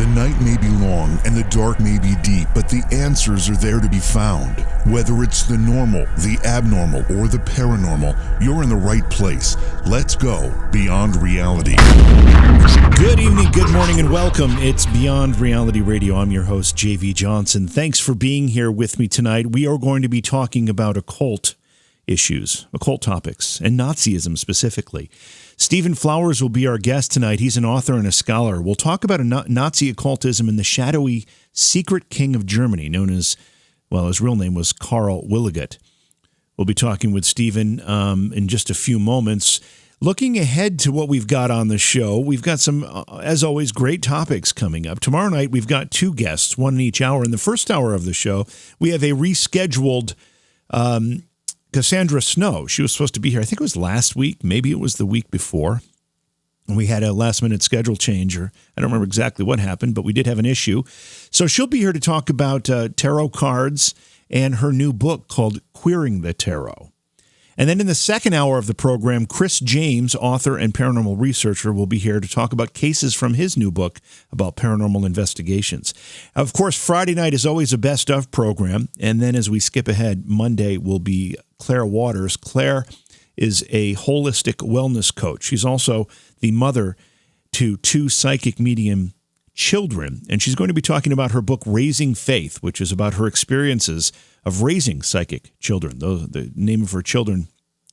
The night may be long and the dark may be deep, but the answers are there to be found. Whether it's the normal, the abnormal, or the paranormal, you're in the right place. Let's go beyond reality. Good evening, good morning, and welcome. It's Beyond Reality Radio. I'm your host, J.V. Johnson. Thanks for being here with me tonight. We are going to be talking about occult issues, occult topics, and Nazism specifically. Stephen Flowers will be our guest tonight. He's an author and a scholar. We'll talk about Nazi occultism and the shadowy secret king of Germany, known as, well, his real name was Karl Wiligut. We'll be talking with Stephen in just a few moments. Looking ahead to what we've got on the show, we've got some, as always, great topics coming up. Tomorrow night, we've got two guests, one in each hour. In the first hour of the show, we have a rescheduled Cassandra Snow. She was supposed to be here, I think it was last week, maybe it was the week before. And we had a last-minute schedule change, or I don't remember exactly what happened, but we did have an issue. So she'll be here to talk about tarot cards and her new book called Queering the Tarot. And then in the second hour of the program, Chris James, author and paranormal researcher, will be here to talk about cases from his new book about paranormal investigations. Of course, Friday night is always a best-of program. And then as we skip ahead, Monday will be Claire Waters. Claire is a holistic wellness coach. She's also the mother to two psychic medium children. And she's going to be talking about her book, Raising Faith, which is about her experiences of raising psychic children. The name of her children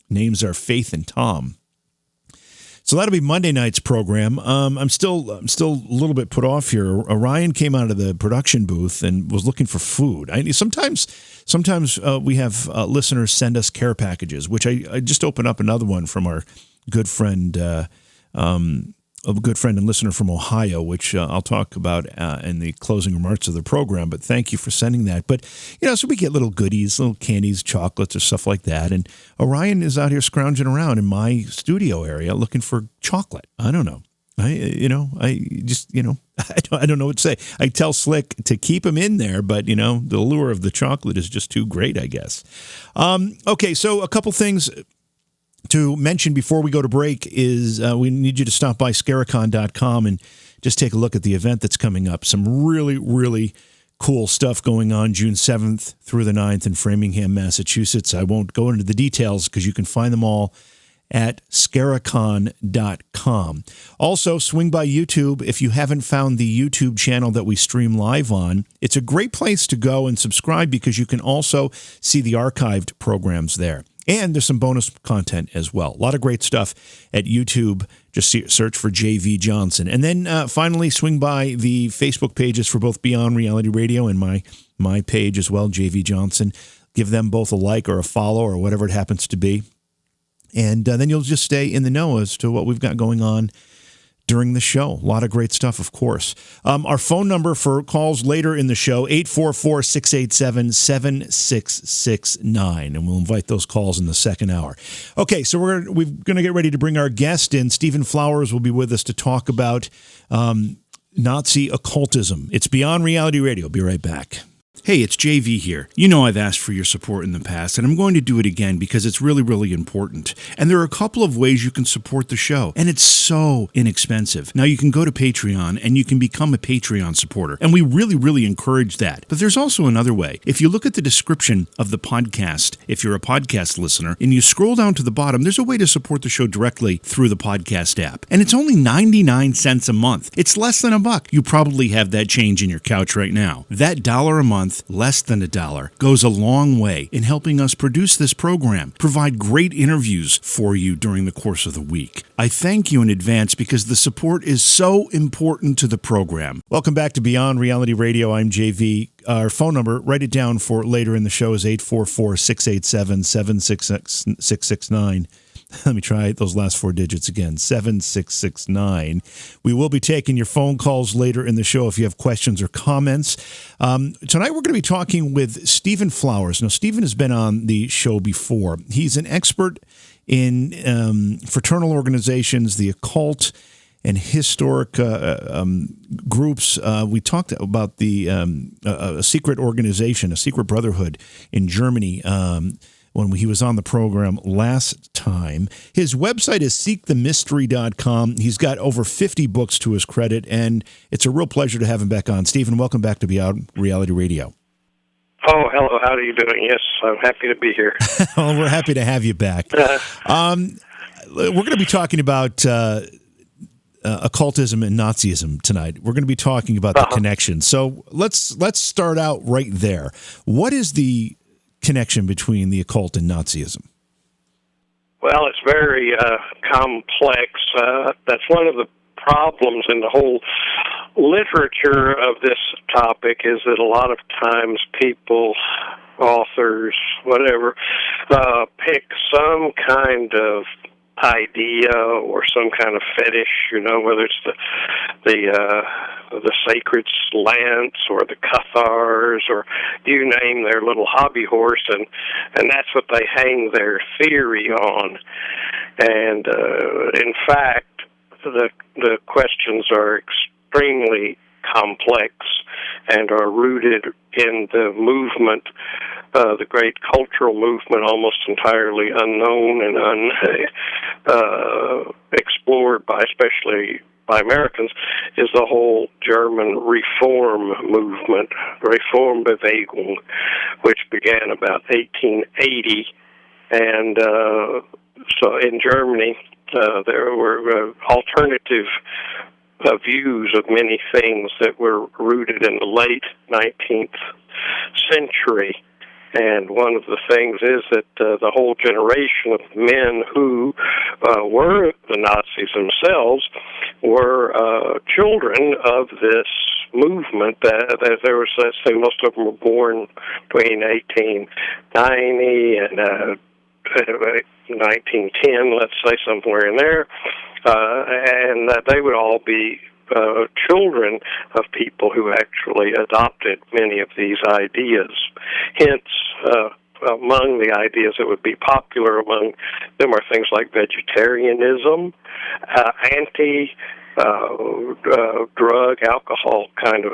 names are Faith and Tom. So that'll be Monday night's program. I'm still a little bit put off here. Orion came out of the production booth and was looking for food. Sometimes we have listeners send us care packages, which I just opened up another one from our good friend, a good friend and listener from Ohio, which I'll talk about in the closing remarks of the program. But thank you for sending that. But, so we get little goodies, little candies, chocolates, or stuff like that. And Orion is out here scrounging around in my studio area looking for chocolate. I don't know. I don't know what to say. I tell Slick to keep him in there, but, the allure of the chocolate is just too great, I guess. Okay, so a couple things to mention before we go to break is we need you to stop by Scaricon.com and just take a look at the event that's coming up. Some really, really cool stuff going on June 7th through the 9th in Framingham, Massachusetts. I won't go into the details because you can find them all at Scaricon.com. Also, swing by YouTube if you haven't found the YouTube channel that we stream live on. It's a great place to go and subscribe because you can also see the archived programs there. And there's some bonus content as well. A lot of great stuff at YouTube. Just search for J.V. Johnson. And then finally, swing by the Facebook pages for both Beyond Reality Radio and my page as well, J.V. Johnson. Give them both a like or a follow or whatever it happens to be. And then you'll just stay in the know as to what we've got going on during the show. A lot of great stuff, of course. Our phone number for calls later in the show, 844-687-7669. And we'll invite those calls in the second hour. Okay, so we're going to get ready to bring our guest in. Stephen Flowers will be with us to talk about Nazi occultism. It's Beyond Reality Radio. Be right back. Hey, it's JV here. You know I've asked for your support in the past, and I'm going to do it again because it's really, really important. And there are a couple of ways you can support the show, and it's so inexpensive. Now, you can go to Patreon, and you can become a Patreon supporter, and we really, really encourage that. But there's also another way. If you look at the description of the podcast, if you're a podcast listener, and you scroll down to the bottom, there's a way to support the show directly through the podcast app. And it's only 99 cents a month. It's less than $1. You probably have that change in your couch right now. That $1 a month, less than $1, goes a long way in helping us produce this program, provide great interviews for you during the course of the week. I thank you in advance because the support is so important to the program. Welcome back to Beyond Reality Radio. I'm JV. Our phone number, write it down for later in the show, is 844-687-7669. Let me try those last four digits again, 7669. We will be taking your phone calls later in the show if you have questions or comments. Tonight we're going to be talking with Stephen Flowers. Now, Stephen has been on the show before. He's an expert in fraternal organizations, the occult and historic groups. We talked about the a secret organization, a secret brotherhood in Germany, when he was on the program last time. His website is seekthemystery.com. He's got over 50 books to his credit, and it's a real pleasure to have him back on. Stephen, welcome back to Beyond Reality Radio. Oh, hello. How are you doing? Yes, I'm happy to be here. Well, we're happy to have you back. We're going to be talking about occultism and Nazism tonight. We're going to be talking about the connection. So let's start out right there. What is the connection between the occult and Nazism? Well, it's very complex. That's one of the problems in the whole literature of this topic, is that a lot of times people, authors, whatever, pick some kind of idea or some kind of fetish, whether it's the sacred lance or the Cathars, or you name their little hobby horse, and that's what they hang their theory on. And in fact, the questions are extremely complex and are rooted in the movement, the great cultural movement, almost entirely unknown and explored by, especially by Americans, is the whole German Reform movement, Reformbewegung, which began about 1880. And so in Germany, there were alternative views of many things that were rooted in the late 19th century. And one of the things is that the whole generation of men who were the Nazis themselves were children of this movement. There was, let's say, most of them were born between 1890 and 1910, let's say, somewhere in there, and that they would all be children of people who actually adopted many of these ideas. Hence, among the ideas that would be popular among them are things like vegetarianism, anti-drug, alcohol kind of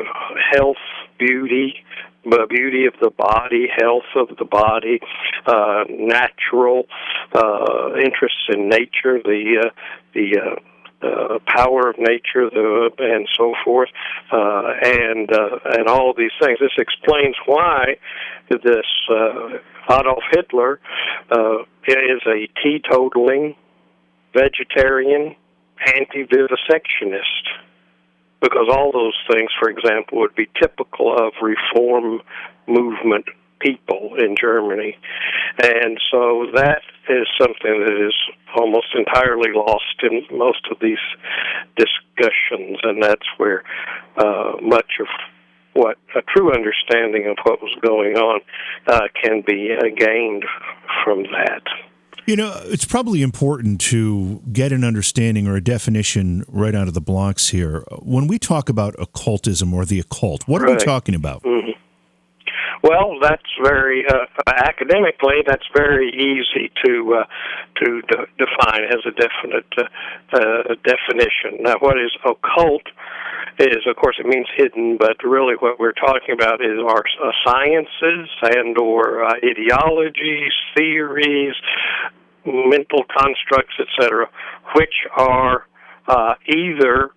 health, beauty of the body, health of the body, natural interests in nature, the power of nature, and so forth, and all of these things. This explains why this Adolf Hitler is a teetotaling, vegetarian, anti-vivisectionist, because all those things, for example, would be typical of Reform movement people in Germany. And so that is something that is almost entirely lost in most of these discussions, and that's where much of what a true understanding of what was going on can be gained from that. It's probably important to get an understanding or a definition right out of the blocks here. When we talk about occultism or the occult, what are we talking about? Mm-hmm. Well, that's very academically. That's very easy to define as a definite definition. Now, what is occult is, of course, it means hidden, but really what we're talking about is our sciences and/or ideologies, theories, mental constructs, etc., which are either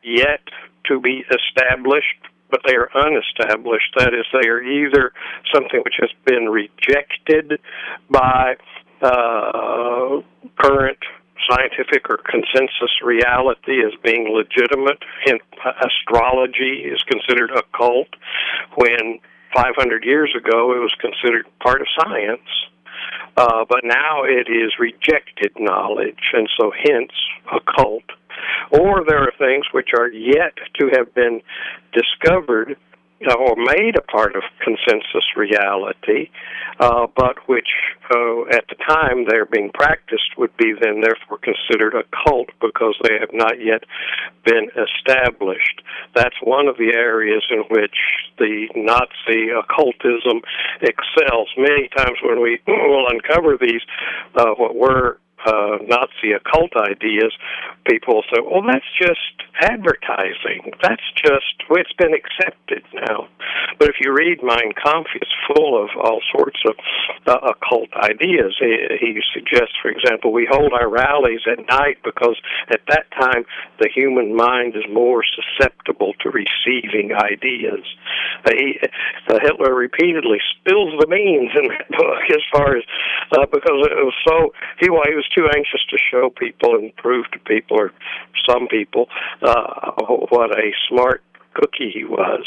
yet to be established, but they are unestablished. That is, they are either something which has been rejected by current scientific or consensus reality as being legitimate. Astrology is considered occult, when 500 years ago it was considered part of science. But now it is rejected knowledge, and so hence occult. Or there are things which are yet to have been discovered or made a part of consensus reality, but which at the time they're being practiced would be then therefore considered occult because they have not yet been established. That's one of the areas in which the Nazi occultism excels. Many times when we will uncover these, what were Nazi occult ideas, people say, well, that's just advertising. It's been accepted now. But if you read Mein Kampf, it's full of all sorts of occult ideas. He suggests, for example, we hold our rallies at night because at that time the human mind is more susceptible to receiving ideas. Hitler repeatedly spills the beans in that book as far as because it was so he was too anxious to show people and prove to people, or some people, what a smart cookie he was,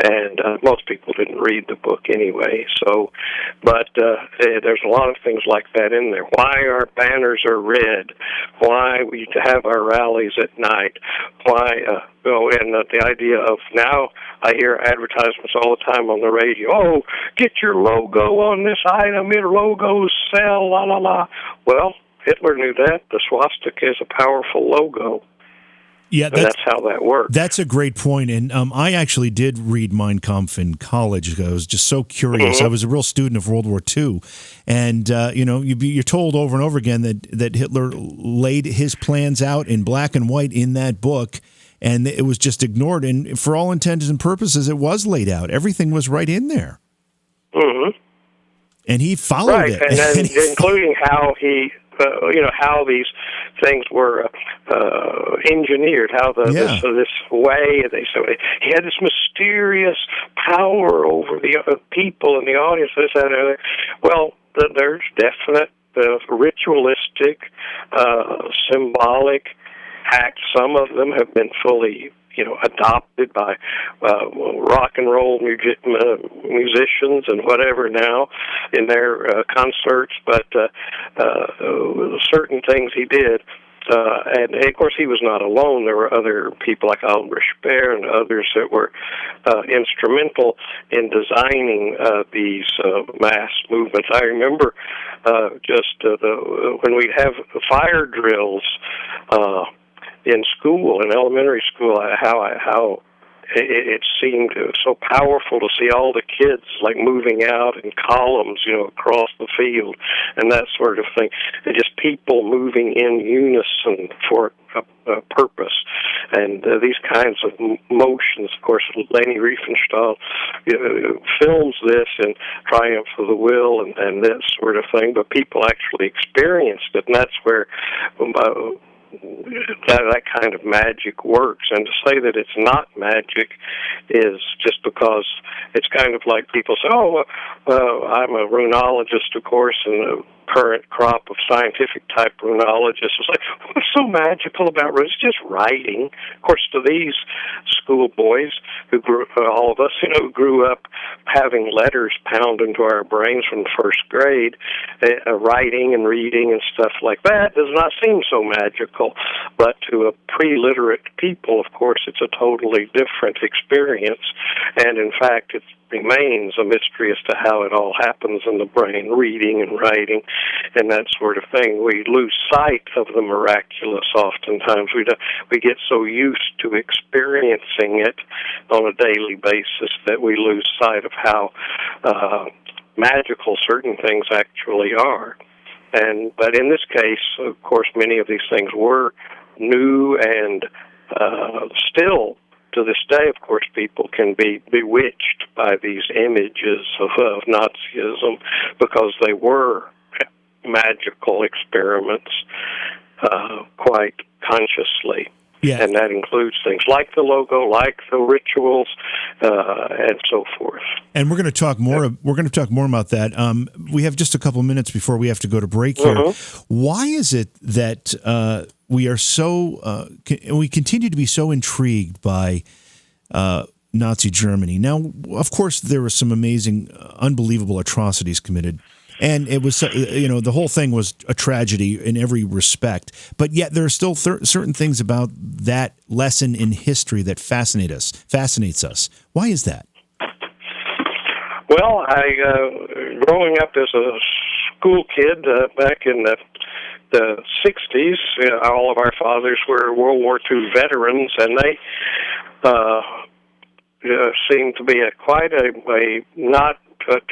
and most people didn't read the book anyway. So, but there's a lot of things like that in there. Why our banners are red? Why we have our rallies at night? Why? And the idea of now I hear advertisements all the time on the radio. Oh, get your logo on this item. Your logos sell. La la la. Well, Hitler knew that. The swastika is a powerful logo. Yeah, that's how that works. That's a great point. And I actually did read Mein Kampf in college. I was just so curious. Mm-hmm. I was a real student of World War II. And, you're told over and over again that Hitler laid his plans out in black and white in that book, and it was just ignored. And for all intents and purposes, it was laid out. Everything was right in there. Mm-hmm. And he followed it. And then including how he... how these things were engineered, how this way he had this mysterious power over the people in the audience. Well, there's definite ritualistic, symbolic acts. Some of them have been fully adopted by rock and roll musicians and whatever now in their concerts, but certain things he did. And of course, he was not alone. There were other people like Albert Speer and others that were instrumental in designing these mass movements. I remember when we'd have fire drills in school, in elementary school, how it seemed so powerful to see all the kids like moving out in columns, across the field, and that sort of thing. And just people moving in unison for a purpose. And these kinds of motions, of course, Leni Riefenstahl films this in Triumph of the Will and this sort of thing, but people actually experienced it, and that's where that kind of magic works. And to say that it's not magic is just because it's kind of like people say, I'm a runologist, of course, and the current crop of scientific-type runologists is like, what's so magical about it? It's just writing. Of course, to these schoolboys who all of us, grew up having letters pound into our brains from first grade, writing and reading and stuff like that does not seem so magical. But to a pre-literate people, of course, it's a totally different experience. And in fact, it remains a mystery as to how it all happens in the brain, reading and writing and that sort of thing. We lose sight of the miraculous oftentimes. We get so used to experiencing it on a daily basis that we lose sight of how magical certain things actually are. But in this case, of course, many of these things were new and still to this day, of course, people can be bewitched by these images of Nazism because they were magical experiments quite consciously. Yeah. And that includes things like the logo, like the rituals, and so forth. And we're going to talk more. We're going to talk more about that. We have just a couple minutes before we have to go to break here. Mm-hmm. Why is it that we are so we continue to be so intrigued by Nazi Germany? Now, of course, there were some amazing, unbelievable atrocities committed. And it was, the whole thing was a tragedy in every respect. But yet there are still certain things about that lesson in history that fascinates us. Why is that? Well, growing up as a school kid back in the 60s, all of our fathers were World War II veterans, and they seemed to be quite a not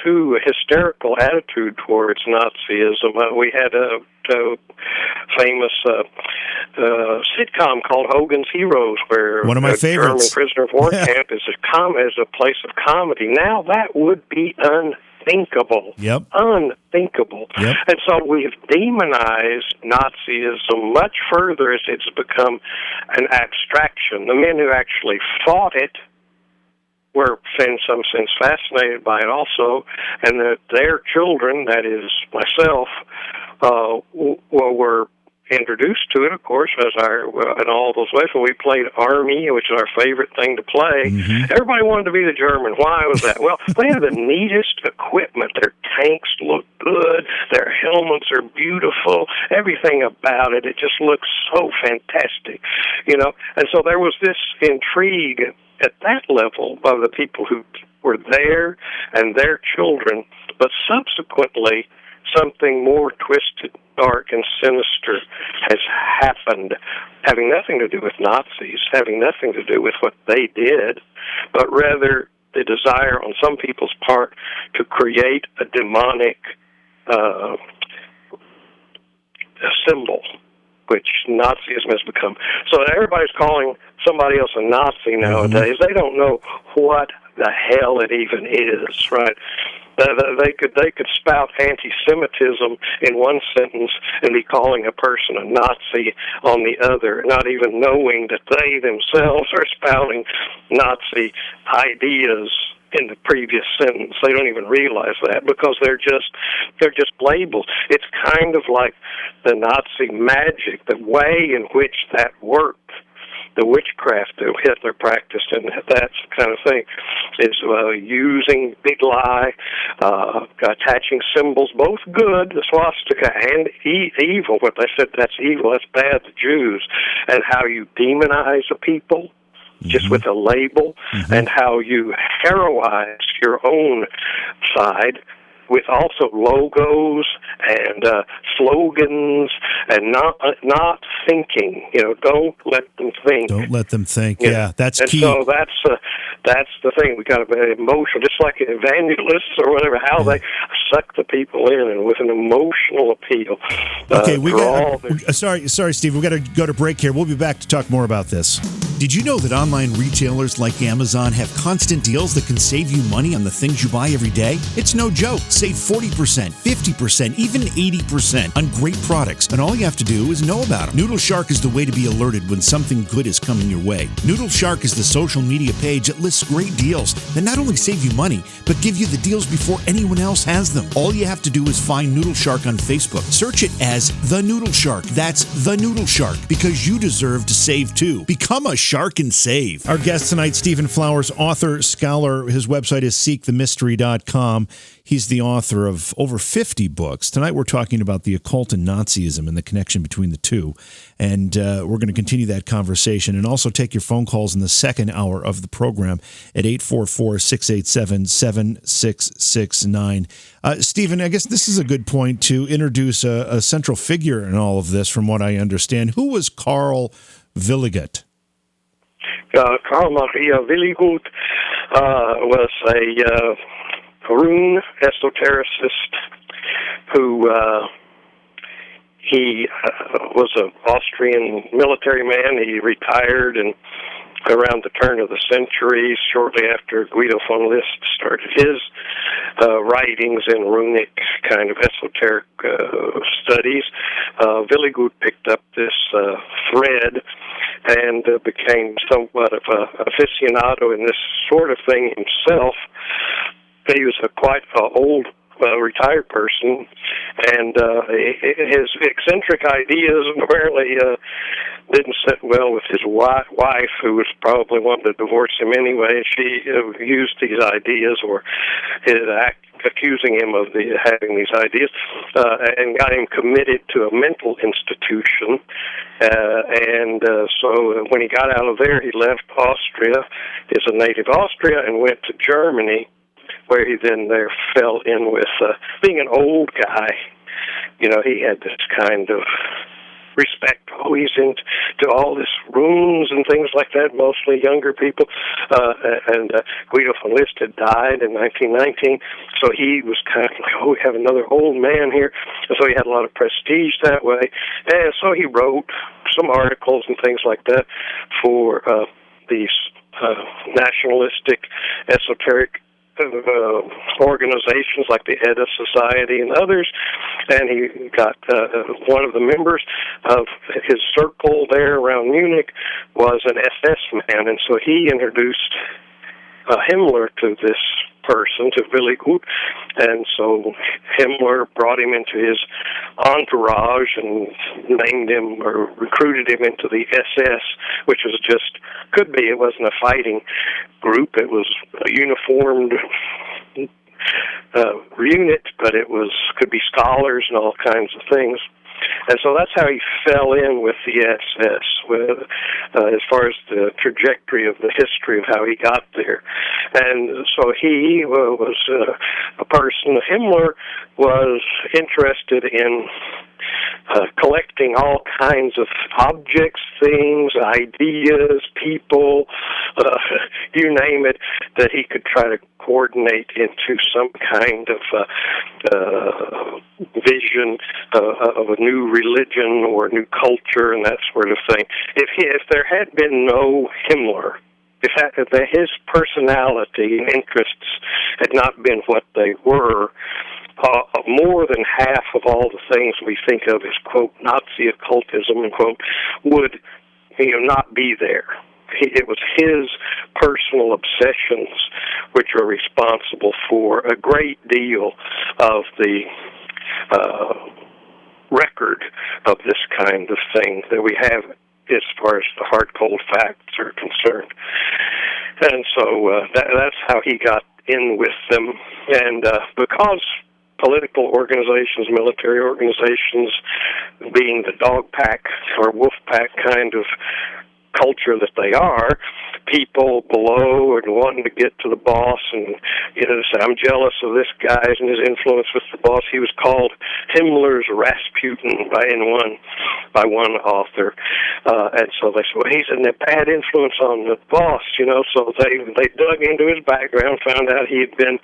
too hysterical attitude towards Nazism. We had a famous sitcom called Hogan's Heroes, where one of my favorites. German prisoner of war camp is a place of comedy. Now that would be unthinkable. Yep. Unthinkable. Yep. And so we've demonized Nazism much further as it's become an abstraction. The men who actually fought it were, in some sense, fascinated by it also, and that their children, that is myself, were introduced to it, of course, in all those ways. When we played Army, which is our favorite thing to play, everybody wanted to be the German. Why was that? Well, they have the neatest equipment. Their tanks look good. Their helmets are beautiful. Everything about it, it just looks so fantastic, you know. And so there was this intrigue at that level by the people who were there and their children, but subsequently something more twisted, dark, and sinister has happened, having nothing to do with Nazis, having nothing to do with what they did, but rather the desire on some people's part to create a demonic symbol, which Nazism has become. So everybody's calling somebody else a Nazi nowadays. They don't know what the hell it even is, right? They could spout anti-Semitism in one sentence and be calling a person a Nazi on the other, not even knowing that they themselves are spouting Nazi ideas in the previous sentence. They don't even realize that because they're just labels. It's kind of like the Nazi magic, the way in which that worked. The witchcraft that Hitler practiced, and that kind of thing, is using big lie, attaching symbols, both good, the swastika, and evil. What they said, that's evil, that's bad, the Jews, and how you demonize a people just with a label, and how you heroize your own side with also logos and slogans and not thinking. You know, don't let them think. Don't let them think. Yeah, that's key. So that's the thing. We got to be emotional, just like evangelists or whatever. How they suck the people in, and with an emotional appeal. Okay, we got. Sorry, Steve. We got to go to break here. We'll be back to talk more about this. Did you know that online retailers like Amazon have constant deals that can save you money on the things you buy every day? It's no joke. Save 40%, 50%, even 80% on great products, and all you have to do is know about them. Noodle Shark is the way to be alerted when something good is coming your way. Noodle Shark is the social media page that lists great deals that not only save you money, but give you the deals before anyone else has them. All you have to do is find Noodle Shark on Facebook. Search it as The Noodle Shark. That's The Noodle Shark, because you deserve to save too. Become a shark and save. Our guest tonight, Stephen Flowers, author, scholar. His website is seekthemystery.com. He's the author of over 50 books. Tonight we're talking about the occult and Nazism and the connection between the two. And we're going to continue that conversation and also take your phone calls in the second hour of the program at 844-687-7669. Stephen, I guess this is a good point to introduce a central figure in all of this, from what I understand. Who was Karl Wiligut? Karl Maria Wiligut was a rune esotericist who he was an Austrian military man. He retired and around the turn of the century, shortly after Guido von List started his writings in runic kind of esoteric studies. Wiligut picked up this thread and became somewhat of an aficionado in this sort of thing himself. He was a quite old retired person, and his eccentric ideas apparently didn't sit well with his wife, who was probably wanting to divorce him anyway. She used these ideas, or accusing him of having these ideas, and got him committed to a mental institution. So when he got out of there, he left Austria, is a native Austria, and went to Germany, where he then there fell in with being an old guy. You know, he had this kind of respect. Oh, he's into all this runes and things like that, mostly younger people. And Guido von List had died in 1919, so he was kind of like, oh, we have another old man here. And so he had a lot of prestige that way. And so he wrote some articles and things like that for these nationalistic, esoteric organizations like the Edda Society and others, and he got one of the members of his circle there around Munich was an SS man, and so he introduced Himmler to this person, to Wiligut, and so Himmler brought him into his entourage and named him or recruited him into the SS, which was just, could be, it wasn't a fighting group, it was a uniformed unit, but it was, could be scholars and all kinds of things. And so that's how he fell in with the SS, with, as far as the trajectory of the history of how he got there. And so he was a person, Himmler was interested in collecting all kinds of objects, things, ideas, people, you name it, that he could try to coordinate into some kind of vision of a new religion or a new culture and that sort of thing. If there had been no Himmler, if his personality and interests had not been what they were, more than half of all the things we think of as, quote, Nazi occultism, and quote, would, not be there. It was his personal obsessions which are responsible for a great deal of the record of this kind of thing that we have as far as the hard, cold facts are concerned. And so that's how he got in with them. And because political organizations, military organizations, being the dog pack or wolf pack kind of culture that they are, people below and wanting to get to the boss and say, I'm jealous of this guy and his influence with the boss. He was called Himmler's Rasputin by one author. And so they said, well, he's a bad influence on the boss, so they dug into his background, found out he had been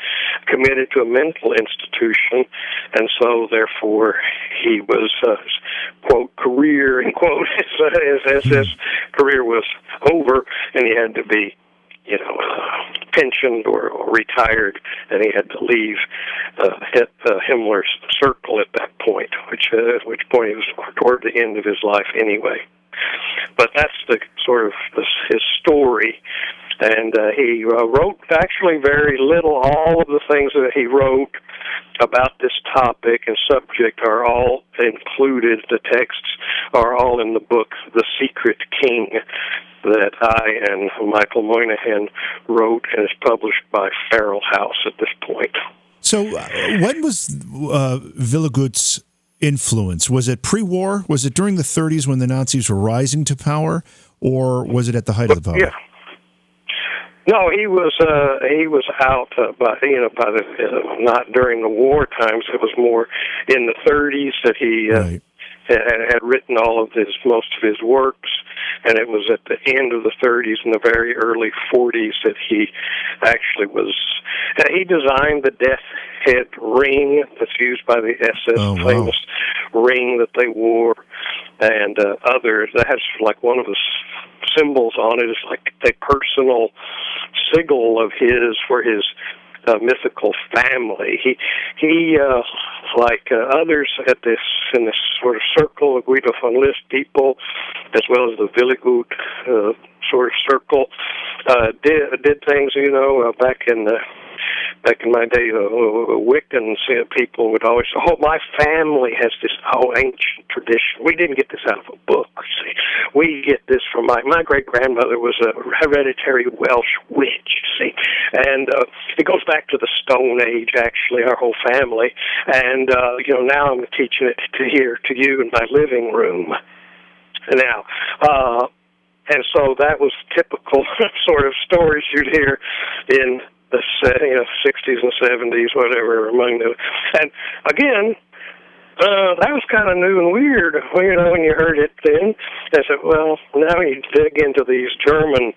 committed to a mental institution, and so therefore he was, quote, career, in quote, his SS career was over, and he had to be, pensioned or retired, and he had to leave Himmler's circle at that point, at which point he was toward the end of his life anyway. But that's the sort of his story. And he wrote actually very little. All of the things that he wrote about this topic and subject are all included. The texts are all in the book, The Secret King, that I and Michael Moynihan wrote and is published by Feral House at this point. So when was Wiligut's influence? Was it pre-war? Was it during the 30s when the Nazis were rising to power, or was it at the height of the power? Yeah. No, he was out by the not during the war times. It was more in the 30s that he Right. had written most of his works, and it was at the end of the 30s and the very early 40s that he actually was. He designed the death head ring that's used by the SS, famous ring that they wore, and others. That has like one of the symbols on it is like a personal sigil of his for his mythical family. He like others in this sort of circle of Guido von List people, as well as the Wiligut sort of circle, did things. Back in my day, Wiccans people would always say, oh, my family has this ancient tradition. We didn't get this out of a book, see. We get this from my great-grandmother was a hereditary Welsh witch, see. And it goes back to the Stone Age, actually, our whole family. And, now I'm teaching it here to you in my living room. Now, and so that was typical sort of stories you'd hear in the 60s and 70s, whatever, among them. And again, That was kind of new and weird, when you heard it then. I said, well, now you dig into these German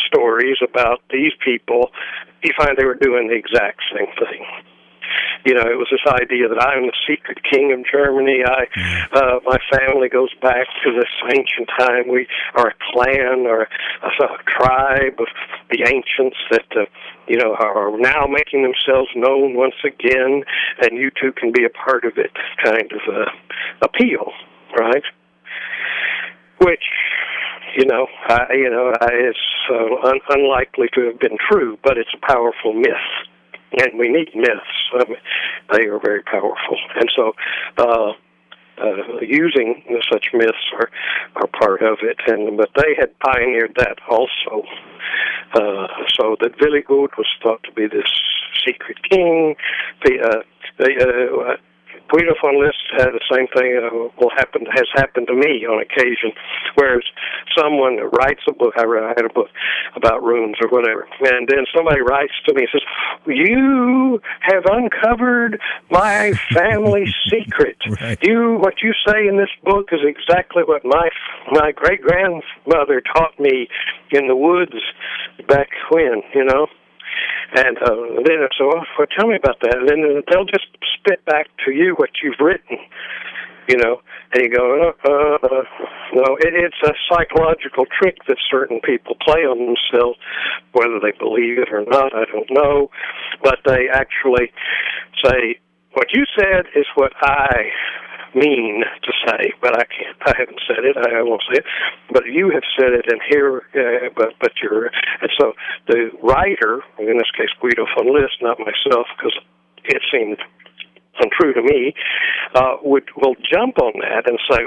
stories about these people, you find they were doing the exact same thing. It was this idea that I'm the secret king of Germany. My family goes back to this ancient time. We are a clan or a tribe of the ancients that, are now making themselves known once again, and you too can be a part of it kind of appeal, right? Which, is unlikely to have been true, but it's a powerful myth. And we need myths. They are very powerful. And so using such myths are part of it. But they had pioneered that also. So that Wiligut was thought to be this secret king. Guido von List had the same thing has happened to me on occasion, whereas someone writes a book, I had a book about runes or whatever, and then somebody writes to me and says, you have uncovered my family secret. Right. What you say in this book is exactly what my great-grandmother taught me in the woods back when, And then so, well, tell me about that. And then they'll just spit back to you what you've written, And you go, no, it's a psychological trick that certain people play on themselves, whether they believe it or not, I don't know. But they actually say, what you said is what I mean to say, but I can't. I haven't said it. I won't say it. But you have said it, and here, but you're. And so the writer, in this case Guido von List, not myself, because it seemed untrue to me, will jump on that and say,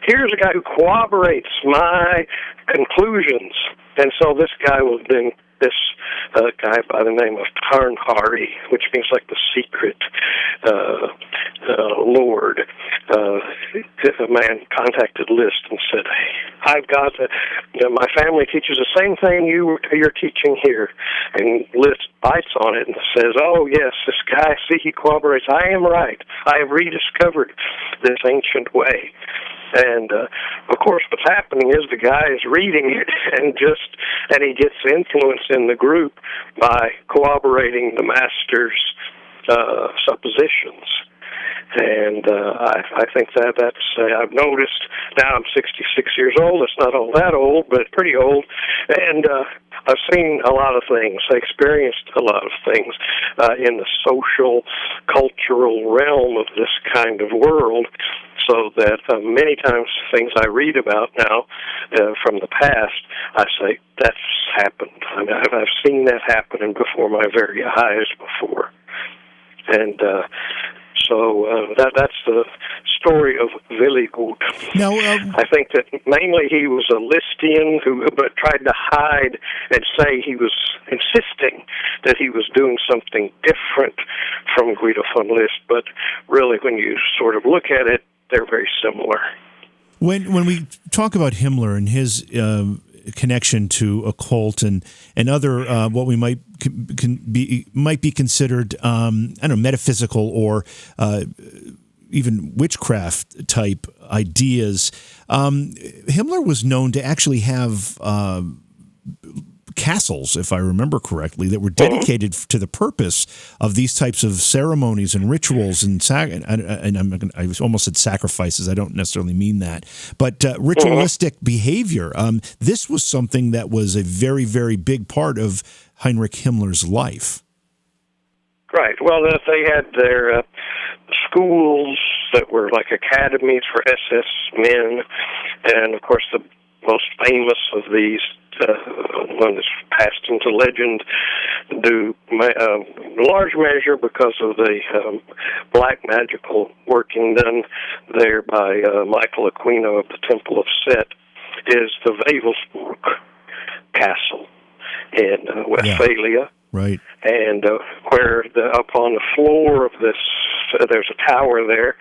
here's a guy who corroborates my conclusions, and so this guy will then. This guy by the name of Tarnhari, which means like the secret Lord. A man contacted List and said, hey, I've got my family teaches the same thing you're teaching here. And List bites on it and says, oh, yes, this guy, see, he corroborates. I am right. I have rediscovered this ancient way. And, of course, what's happening is the guy is reading it and he gets influence in the group by corroborating the master's suppositions. And I think that's, I've noticed, now I'm 66 years old, it's not all that old, but pretty old, and I've seen a lot of things, I experienced a lot of things in the social, cultural realm of this kind of world, so that many times things I read about now from the past, I say, that's happened. I mean, I've seen that happen before my very eyes before. And so that's the story of Wiligut. Now, I think that mainly he was a Listian who tried to hide and say he was insisting that he was doing something different from Guido von List, but really when you sort of look at it, they're very similar. When we talk about Himmler and his connection to occult and other what we might be considered metaphysical or even witchcraft type ideas, Himmler was known to actually have castles, if I remember correctly, that were dedicated to the purpose of these types of ceremonies and rituals and I almost said sacrifices. I don't necessarily mean that, but ritualistic behavior. This was something that was a very, very big part of Heinrich Himmler's life. Right. Well, they had their schools that were like academies for SS men, and of course the most famous of these, one that's passed into legend, due large measure because of the black magical working done there by Michael Aquino of the Temple of Set, is the Wewelsburg Castle in Westphalia. Yeah. Right. And where upon the floor of this, there's a tower there,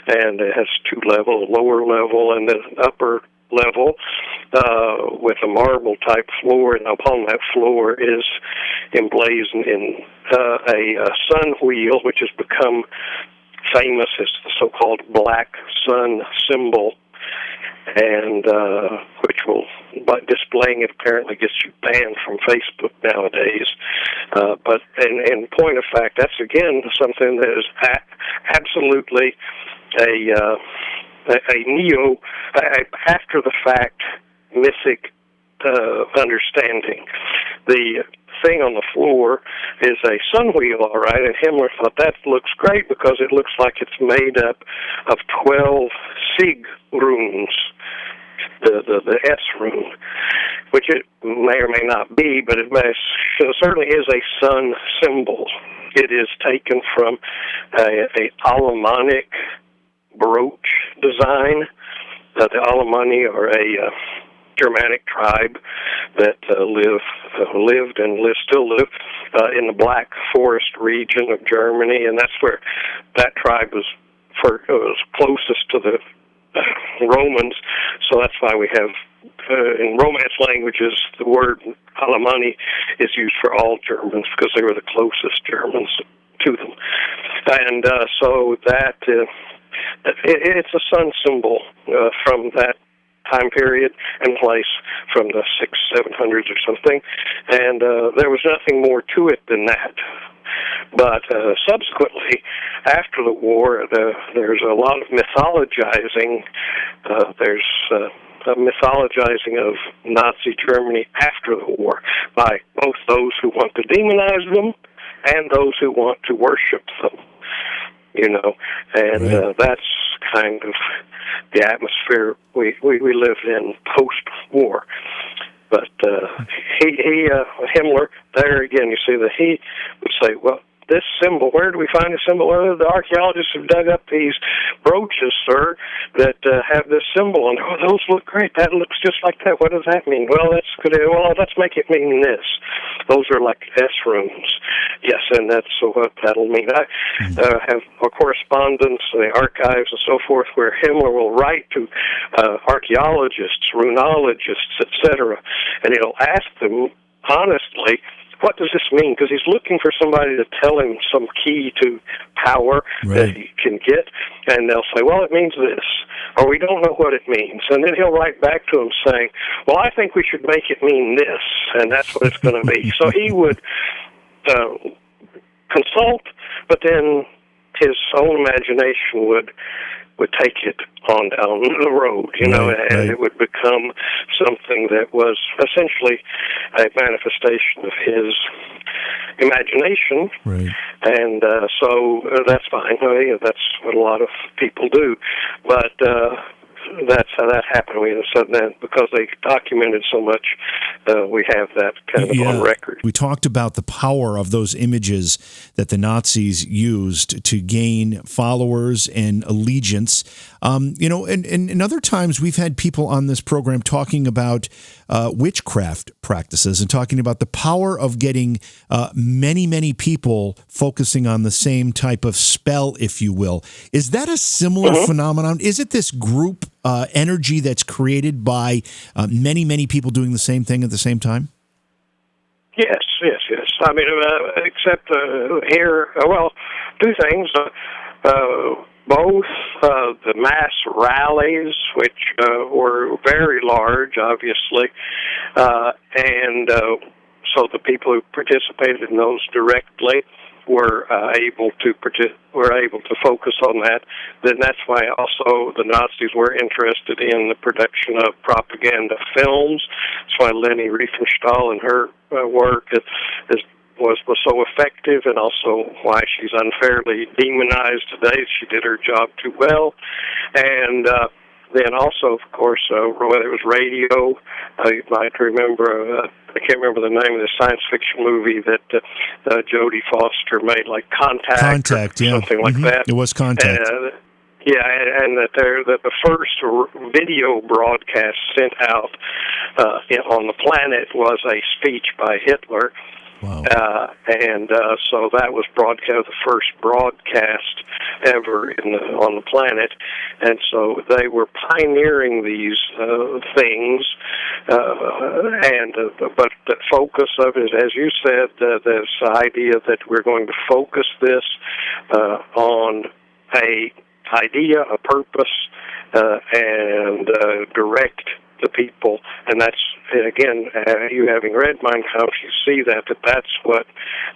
and it has two levels, a lower level and an upper level with a marble-type floor, and upon that floor is emblazoned in a sun wheel, which has become famous is the so-called black sun symbol, and which will, by displaying it, apparently gets you banned from Facebook nowadays. But in point of fact, that's again something that is absolutely a after the fact mythic understanding. The thing on the floor is a sun wheel, all right, and Himmler thought that looks great because it looks like it's made up of 12 Sig runes, the S rune, which it may or may not be, but it certainly is a sun symbol. It is taken from a Alemannic brooch design. The Alemanni are a Germanic tribe that lived and still live in the Black Forest region of Germany, and that's where that tribe was closest to the Romans. So that's why we have in Romance languages the word Alemanni is used for all Germans because they were the closest Germans to them, and so that it's a sun symbol from that time period and place from the 600-700s or something, and there was nothing more to it than that. But subsequently, after the war, there's a lot of mythologizing. There's a mythologizing of Nazi Germany after the war by both those who want to demonize them and those who want to worship them. And that's kind of the atmosphere we live in post-war. But Himmler, there again, you see that he would say, well, this symbol, where do we find the symbol? Well, the archaeologists have dug up these brooches, sir, that have this symbol on. Oh, those look great. That looks just like that. What does that mean? Well, let's make it mean this. Those are like S runes. Yes, and that's what that'll mean. I have a correspondence in the archives and so forth where Himmler will write to archaeologists, runologists, etc., and he'll ask them honestly, what does this mean? Because he's looking for somebody to tell him some key to power that he can get, and they'll say, well, it means this, or we don't know what it means. And then he'll write back to him saying, well, I think we should make it mean this, and that's what it's going to be. So he would consult, but then his own imagination would take it on down the road, and it would become something that was essentially a manifestation of his imagination. Right. And so that's fine. That's what a lot of people do. But that's how that happened. Because they documented so much, we have that kind of on record. We talked about the power of those images that the Nazis used to gain followers and allegiance. And other times we've had people on this program talking about witchcraft practices and talking about the power of getting many, many people focusing on the same type of spell, if you will. Is that a similar phenomenon? Is it this group energy that's created by many, many people doing the same thing at the same time? Yes. I mean, except here, two things. Both the mass rallies, which were very large, obviously, and so the people who participated in those directly were able to focus on that. Then that's why also the Nazis were interested in the production of propaganda films. That's why Leni Riefenstahl and her work was so effective, and also why she's unfairly demonized today. She did her job too well. And then also, of course, whether it was radio, you might remember, I can't remember the name of the science fiction movie that Jodie Foster made, like Contact or something like that. It was Contact. And that the first video broadcast sent out on the planet was a speech by Hitler. Wow. So that was the first broadcast ever on the planet, and so they were pioneering these things. But the focus of it, as you said, this idea that we're going to focus this on a idea, a purpose, and direct the people. And that's, again, you having read Mein Kampf, you see that's what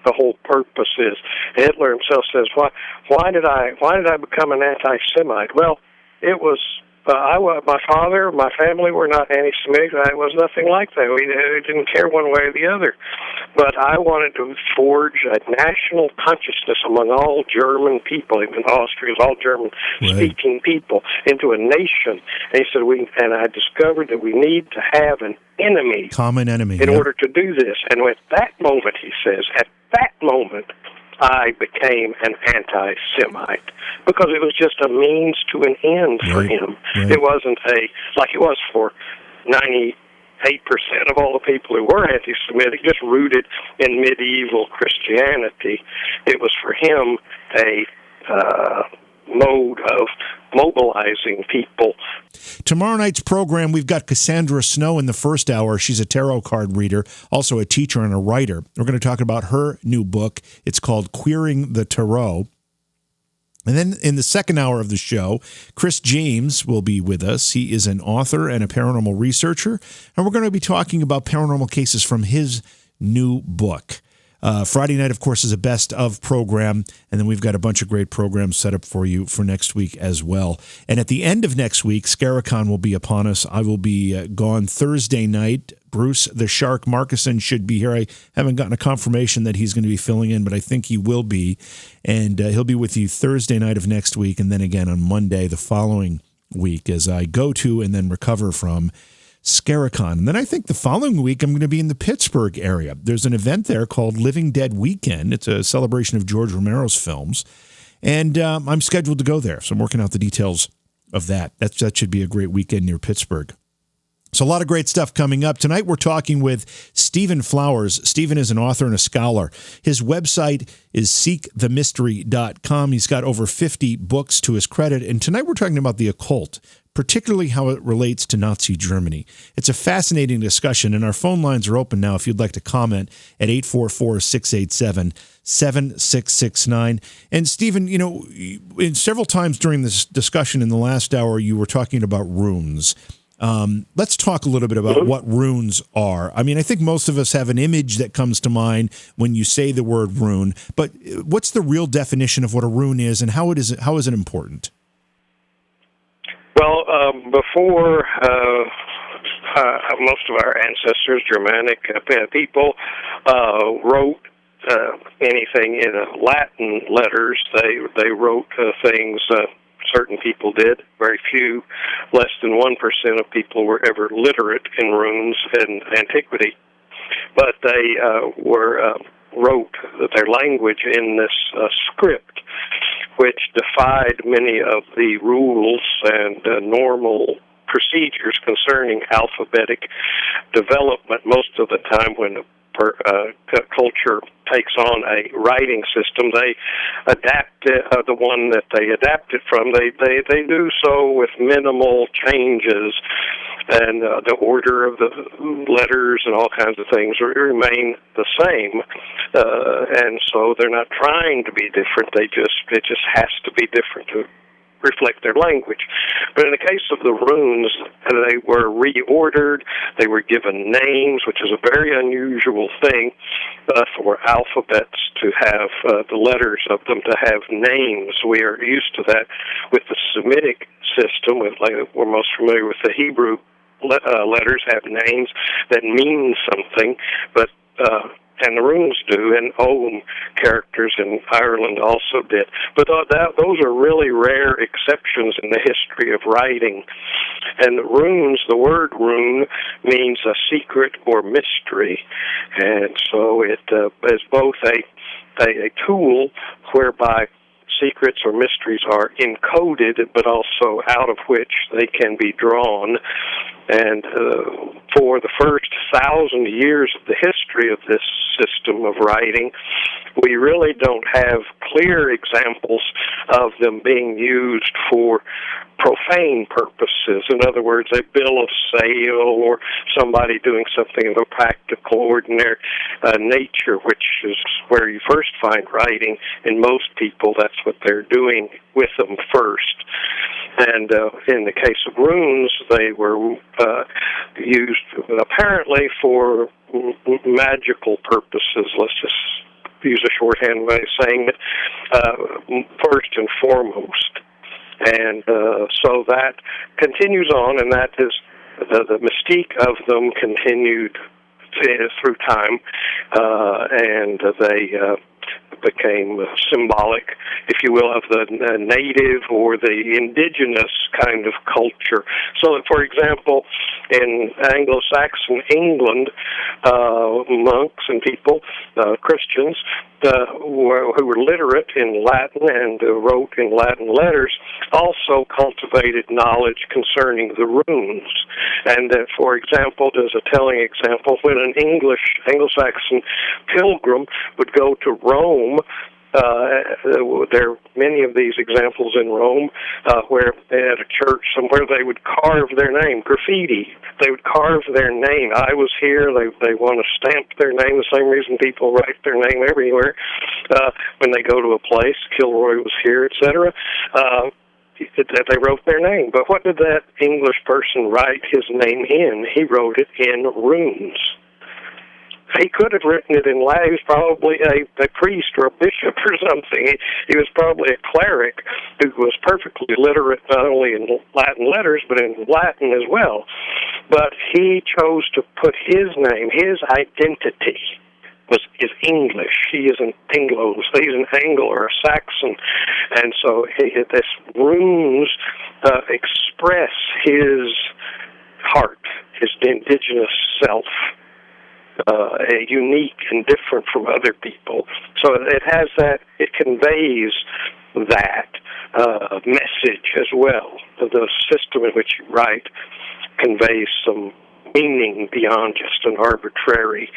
the whole purpose is. Hitler himself says, why did I become an anti-Semite? Well, it was my father, my family were not anti-Semitic. I was nothing like that. We didn't care one way or the other. But I wanted to forge a national consciousness among all German people, even Austrians, all German-speaking people, into a nation. And he said, and I discovered that we need to have an enemy, common enemy, in order to do this. And at that moment, he says, at that moment, I became an anti-Semite, because it was just a means to an end for him. Right. It wasn't like it was for 98% of all the people who were anti-Semitic, just rooted in medieval Christianity. It was for him a mode of mobilizing people. Tomorrow night's program, we've got Cassandra Snow in the first hour. She's a tarot card reader, also a teacher and a writer. We're going to talk about her new book. It's called Queering the Tarot. And then in the second hour of the show, Chris James will be with us. He is an author and a paranormal researcher, and we're going to be talking about paranormal cases from his new book. Friday night, of course, is a best of program, and then we've got a bunch of great programs set up for you for next week as well. And at the end of next week, Scaricon will be upon us. I will be gone Thursday night. Bruce the Shark Markison should be here. I haven't gotten a confirmation that he's going to be filling in, but I think he will be. And he'll be with you Thursday night of next week, and then again on Monday the following week as I go to and then recover from Scaricon. And then I think the following week I'm going to be in the Pittsburgh area. There's an event there called Living Dead Weekend. It's a celebration of George Romero's films. And I'm scheduled to go there. So I'm working out the details of that. That should be a great weekend near Pittsburgh. So a lot of great stuff coming up. Tonight we're talking with Stephen Flowers. Stephen is an author and a scholar. His website is seekthemystery.com. He's got over 50 books to his credit. And tonight we're talking about the occult, particularly how it relates to Nazi Germany. It's a fascinating discussion, and our phone lines are open now if you'd like to comment at 844-687-7669. And Stephen, several times during this discussion in the last hour, you were talking about runes. Let's talk a little bit about what runes are. I mean, I think most of us have an image that comes to mind when you say the word rune, but what's the real definition of what a rune is, and how is it important? Well, before most of our ancestors, Germanic people, wrote anything in Latin letters, they wrote things. Certain people did. Very few, less than 1% of people were ever literate in runes in antiquity. But they wrote their language in this script, which defied many of the rules and normal procedures concerning alphabetic development. Most of the time when culture takes on a writing system, they adapt the one that they adapted from. They do so with minimal changes, and the order of the letters and all kinds of things remain the same. And so they're not trying to be different. It just has to be different to reflect their language. But in the case of the runes, they were reordered, they were given names, which is a very unusual thing for alphabets to have the letters of them to have names. We are used to that with the Semitic system. We're most familiar with the Hebrew letters have names that mean something, but and the runes do, and Ogham characters in Ireland also did. But those are really rare exceptions in the history of writing. And the word rune means a secret or mystery. And so it is both a tool whereby secrets or mysteries are encoded, but also out of which they can be drawn. And for the first 1,000 years of the history of this system of writing, we really don't have clear examples of them being used for profane purposes. In other words, a bill of sale or somebody doing something of a practical, ordinary nature, which is where you first find writing. In most people, that's what they're doing with them first. And in the case of runes, they were used apparently for magical purposes. Let's just use a shorthand way of saying it, first and foremost. And so that continues on, and that is the mystique of them continued through time, and they became symbolic, if you will, of the native or the indigenous kind of culture. So that, for example, in Anglo-Saxon England, monks and people, Christians, who were literate in Latin and wrote in Latin letters, also cultivated knowledge concerning the runes. And for example, there's a telling example, when an Anglo-Saxon pilgrim would go to Rome, there are many of these examples in Rome where at a church somewhere they would carve their name, graffiti. They would carve their name. I was here. They want to stamp their name the same reason people write their name everywhere when they go to a place. Kilroy was here, etc. They wrote their name. But what did that English person write his name in? He wrote it in runes. He could have written it in Latin. He was probably a priest or a bishop or something. He was probably a cleric who was perfectly literate not only in Latin letters but in Latin as well. But he chose to put his name, his identity is English. He is an Anglo. He's an Anglo or a Saxon, and so this runes express his heart, his indigenous self. Unique and different from other people. So it has that, it conveys that message as well. The system in which you write conveys some meaning beyond just an arbitrary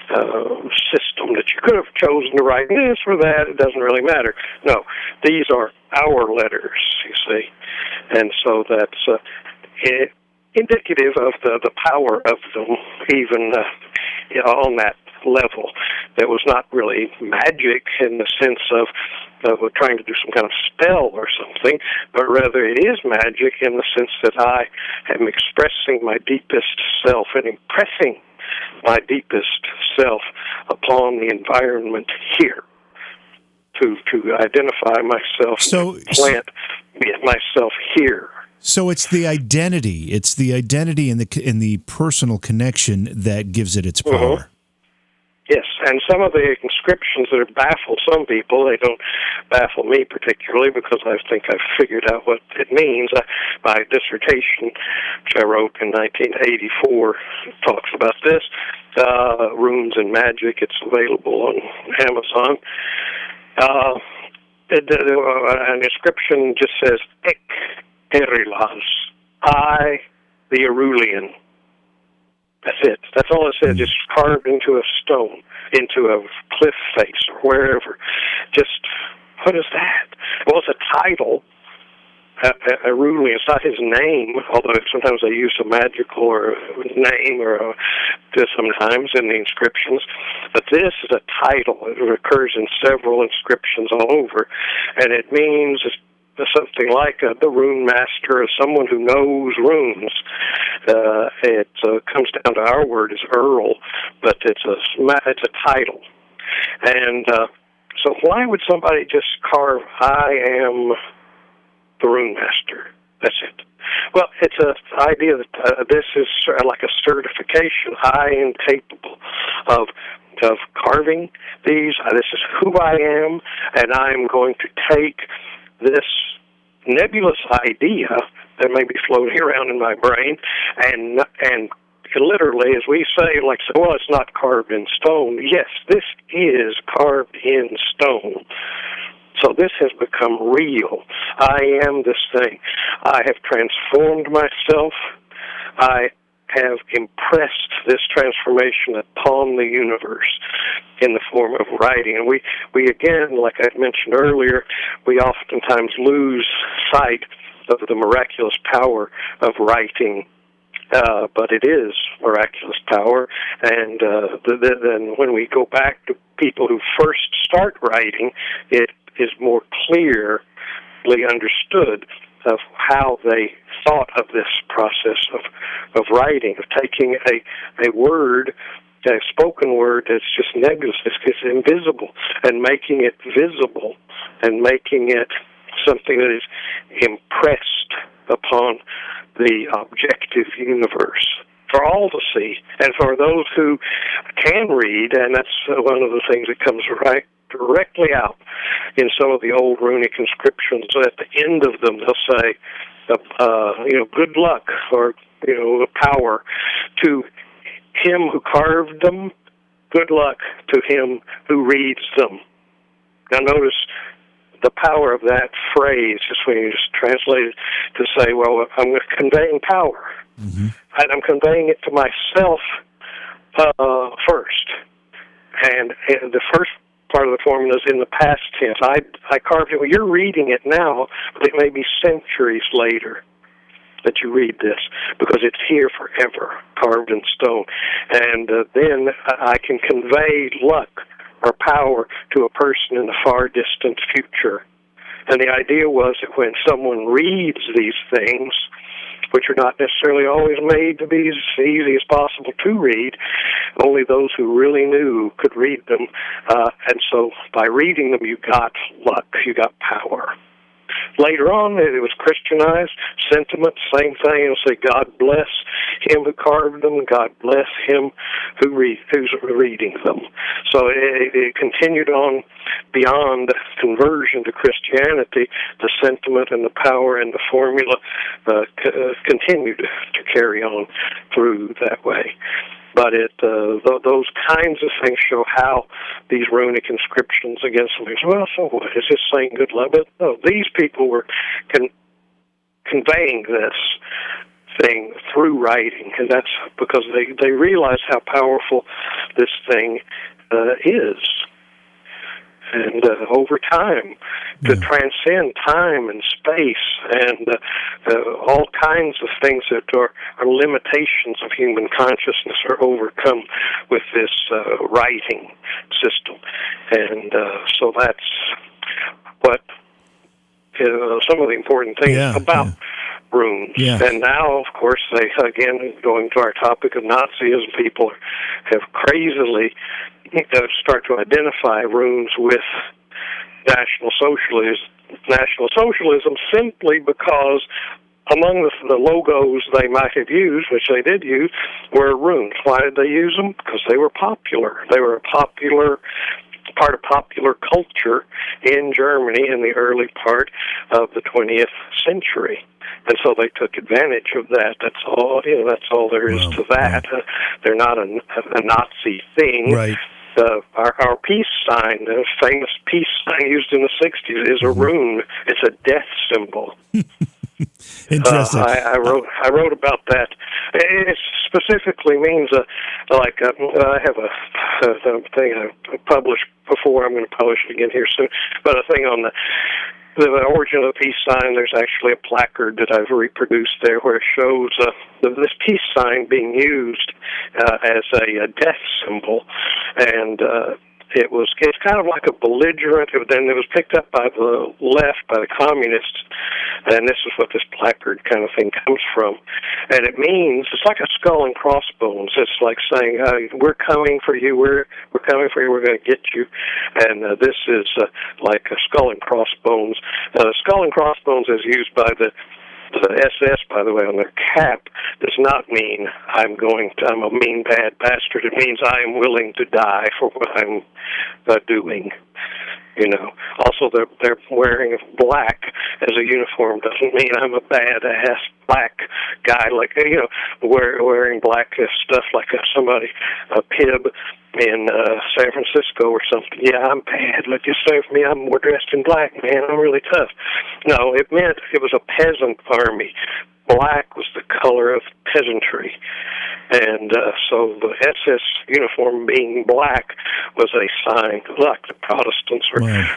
system that you could have chosen to write this or that. It doesn't really matter. No, these are our letters, you see. And so that's indicative of the power of them, even on that level. That was not really magic in the sense of trying to do some kind of spell or something, but rather it is magic in the sense that I am expressing my deepest self and impressing my deepest self upon the environment here. To identify myself, plant myself here. So it's the identity. It's the identity and the personal connection that gives it its power. Mm-hmm. Yes, and some of the inscriptions that have baffled some people, they don't baffle me particularly because I think I've figured out what it means. My dissertation, which I wrote in 1984, talks about this. Runes and Magic. It's available on Amazon. An inscription just says, Ek Erilas, I, the Arulian. That's it. That's all it said, just carved into a stone, into a cliff face or wherever. Just, what is that? Well, it's a title. Arulian, it's not his name, although sometimes they use a magical or a name or sometimes in the inscriptions. But this is a title. It occurs in several inscriptions all over, and it means something like the rune master, or someone who knows runes. It comes down to our word is Earl, but it's a title. And so why would somebody just carve, I am the rune master? That's it. Well, it's an idea that this is like a certification. I am capable of carving these. This is who I am, and I'm going to take this nebulous idea that may be floating around in my brain and literally, as we say, well, it's not carved in stone. Yes, this is carved in stone. So this has become real. I am this thing. I have transformed myself. I have impressed this transformation upon the universe in the form of writing. And we again, like I mentioned earlier, we oftentimes lose sight of the miraculous power of writing. But it is miraculous power, and then when we go back to people who first start writing, it is more clearly understood of how they thought of this process of writing, of taking a word, a spoken word that's just nebulous, it's invisible, and making it visible, and making it something that is impressed upon the objective universe for all to see, and for those who can read, and that's one of the things that comes right directly out in some of the old runic inscriptions. At the end of them, they'll say, good luck, or, power to him who carved them, good luck to him who reads them. Now notice the power of that phrase is when you just translate it to say, well, I'm conveying power. Mm-hmm. And I'm conveying it to myself first. And the first part of the formula is in the past tense. I carved it. Well, you're reading it now, but it may be centuries later that you read this, because it's here forever, carved in stone. And then I can convey luck or power to a person in the far distant future. And the idea was that when someone reads these things, which are not necessarily always made to be as easy as possible to read, only those who really knew could read them. And so by reading them, you got luck, you got power. Later on, it was Christianized, sentiment, same thing. It'll say, God bless him who carved them, God bless him who's reading them. So it continued on beyond conversion to Christianity. The sentiment and the power and the formula continued to carry on through that way. But those kinds of things show how these runic inscriptions against them. Well, so what? Is this saying good luck? But no, these people were conveying this thing through writing, and that's because they realized how powerful this thing is. And over time, to transcend time and space and all kinds of things that are limitations of human consciousness are overcome with this writing system. And so that's what some of the important things about runes. Yeah. And now, of course, again, going to our topic of Nazism, people have crazily start to identify runes with National Socialism simply because among the logos they might have used, which they did use, were runes. Why did they use them? Because they were popular. They were a part of popular culture in Germany in the early part of the 20th century. And so they took advantage of that. That's all. That's all there is to that. They're not a Nazi thing. Right. Our peace sign, the famous peace sign used in the 60s, is a rune. It's a death symbol. Interesting. I wrote about that. It specifically means I have a thing I published before. I'm going to publish it again here soon. But a thing on the origin of the peace sign. There's actually a placard that I've reproduced there where it shows this peace sign being used as a death symbol, and it's kind of like a belligerent. Then it was picked up by the left, by the communists, and this is what this placard kind of thing comes from. And it means, it's like a skull and crossbones. It's like saying, we're coming for you, we're coming for you, we're going to get you. And this is like a skull and crossbones. Skull and crossbones is used by the SS, by the way, on their cap, does not mean I'm a mean, bad bastard. It means I am willing to die for what I'm doing. Also, they're wearing black as a uniform doesn't mean I'm a badass black guy, like, wearing black stuff like somebody, a pib in San Francisco or something. Yeah, I'm bad. Look, you say for me, I'm more dressed in black, man. I'm really tough. No, it meant it was a peasant army black was the color of peasantry. And so the SS uniform being black was a sign, like the Protestants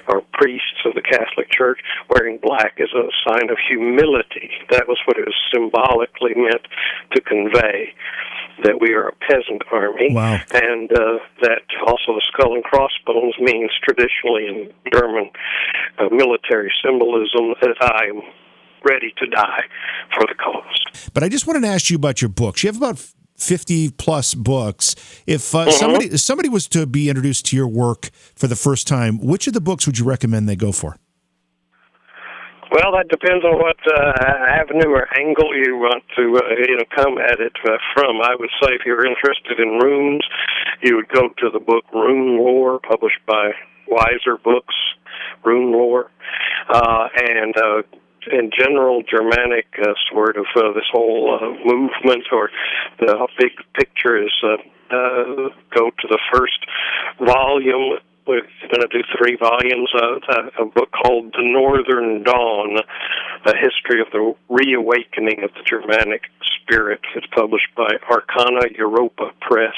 or priests of the Catholic Church, wearing black is a sign of humility. That was what it was symbolically meant to convey, that we are a peasant army. Wow. And that also the skull and crossbones means traditionally in German military symbolism that I am ready to die for the cause. But I just wanted to ask you about your books. You have about 50 plus books. If somebody was to be introduced to your work for the first time, which of the books would you recommend they go for? Well, that depends on what avenue or angle you want to come at it from. I would say if you're interested in runes, you would go to the book Rune Lore, published by Weiser Books, Rune Lore, and in general, Germanic sort of this whole movement, or the big picture is go to the first volume. We're going to do 3 volumes, a book called The Northern Dawn, a history of the reawakening of the Germanic spirit. It's published by Arcana Europa Press.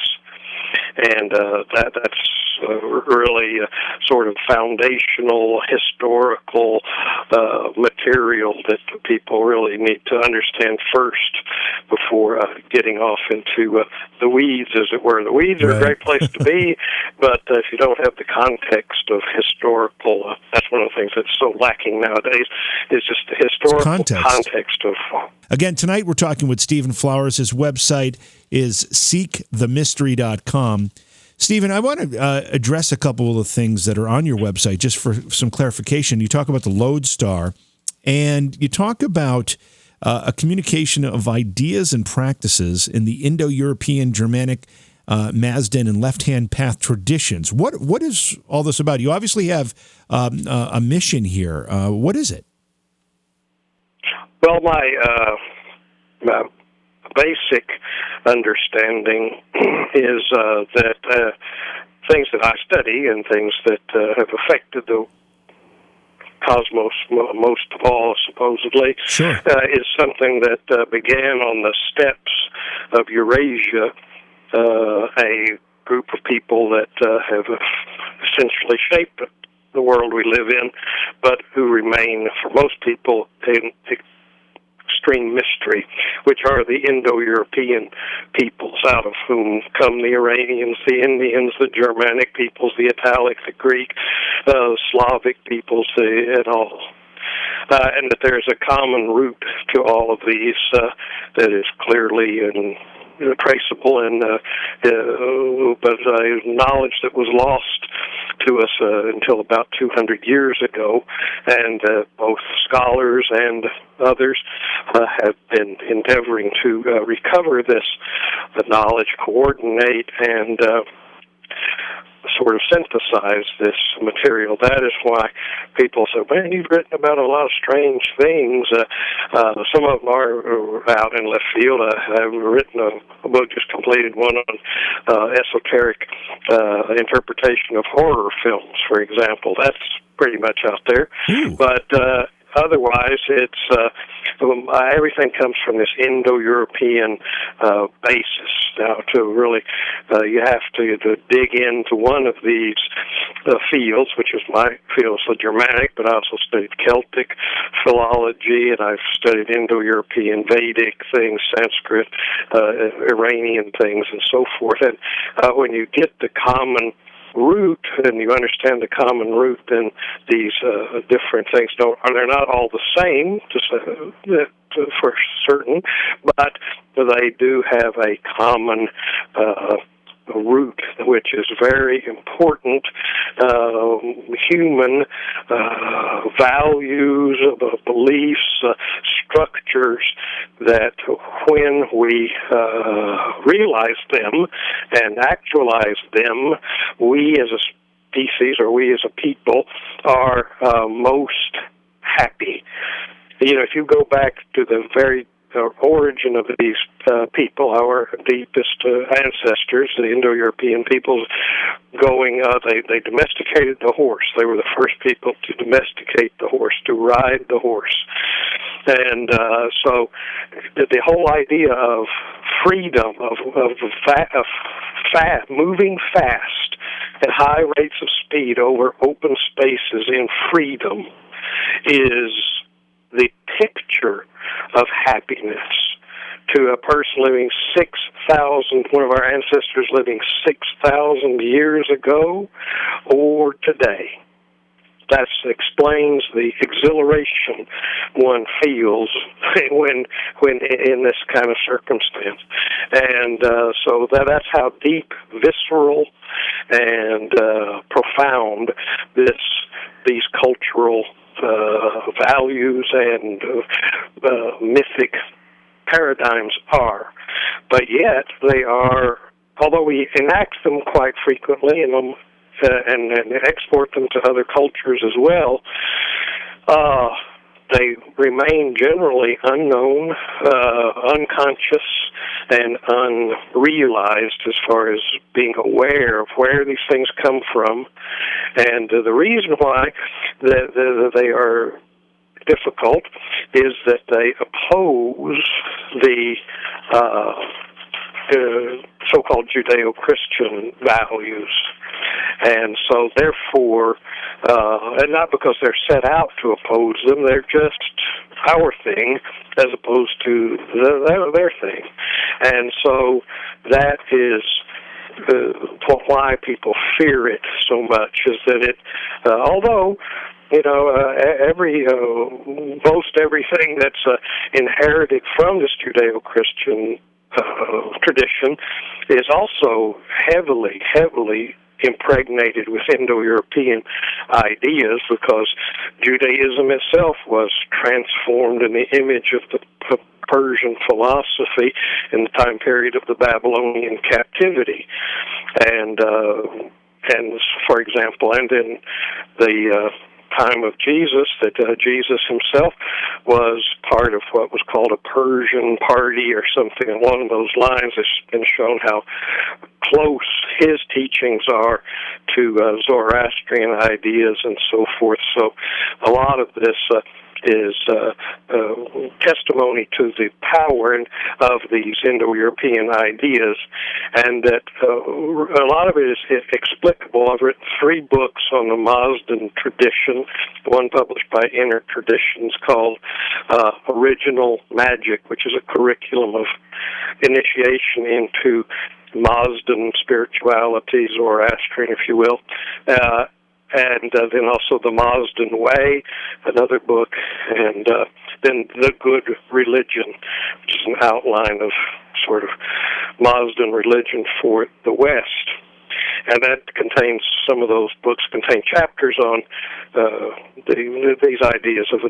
And that's really sort of foundational historical material that people really need to understand first before getting off into the weeds, as it were. The weeds are a great place to be, but if you don't have the context of historical, that's one of the things that's so lacking nowadays, is just the historical context of... Again, tonight we're talking with Stephen Flowers. His website is seekthemystery.com. Stephen, I want to address a couple of things that are on your website, just for some clarification. You talk about the lodestar, and you talk about a communication of ideas and practices in the Indo-European, Germanic, Mazdan, and left-hand path traditions. What is all this about? You obviously have a mission here. What is it? Well, my basic understanding is that things that I study and things that have affected the cosmos most of all, supposedly, is something that began on the steppes of Eurasia, a group of people that have essentially shaped the world we live in, but who remain, for most people, in extreme mystery, which are the Indo-European peoples, out of whom come the Iranians, the Indians, the Germanic peoples, the Italic, the Greek, Slavic peoples, and all. And that there's a common root to all of these that is clearly traceable, and but knowledge that was lost to us until about 200 years ago, and both scholars and others have been endeavoring to recover this knowledge, coordinate, and sort of synthesize this material. That is why people say, man, you've written about a lot of strange things. Some of them are out in left field. I've written a book, just completed one on esoteric interpretation of horror films, for example. That's pretty much out there. But otherwise, it's everything comes from this Indo-European basis. Now, to really, you have to dig into one of these fields, which is my field, so Germanic, but I also studied Celtic philology, and I've studied Indo-European Vedic things, Sanskrit, Iranian things, and so forth. And when you get the common root, and you understand the common root, then these different things they're not all the same, for certain, but they do have a common root, which is very important. Human values, beliefs, structures that when we realize them and actualize them, we as a species, or we as a people, are most happy. You know, if you go back to the very origin of these people, our deepest ancestors, the Indo-European peoples, they domesticated the horse. They were the first people to domesticate the horse, to ride the horse. And so the whole idea of freedom, of moving fast at high rates of speed over open spaces in freedom is the picture of happiness to a person living 6,000, one of our ancestors living 6,000 years ago, or today. That explains the exhilaration one feels when in this kind of circumstance, and so that's how deep, visceral, and profound these cultural values and mythic paradigms are. But yet they are, although we enact them quite frequently and export them to other cultures as well, they remain generally unknown, unconscious, and unrealized as far as being aware of where these things come from. And the reason why they are difficult is that they oppose the so-called Judeo-Christian values. And so, therefore, and not because they're set out to oppose them, they're just our thing as opposed to their thing. And so that is why people fear it so much, is that it, although, most everything that's inherited from this Judeo-Christian tradition is also heavily impregnated with Indo-European ideas, because Judaism itself was transformed in the image of the Persian philosophy in the time period of the Babylonian captivity. And for example, and in the time of Jesus, that Jesus himself was part of what was called a Persian party or something along those lines. It's been shown how close his teachings are to Zoroastrian ideas and so forth. So a lot of this is testimony to the power of these Indo-European ideas, and that a lot of it is explicable. I've written 3 books on the Mazdan tradition, one published by Inner Traditions called Original Magic, which is a curriculum of initiation into Mazdan spirituality, Zoroastrian, if you will, and then also the Mazdan Way, another book, and then The Good Religion, which is an outline of sort of Mazdan religion for the West. And that contains, some of those books contain chapters on these ideas of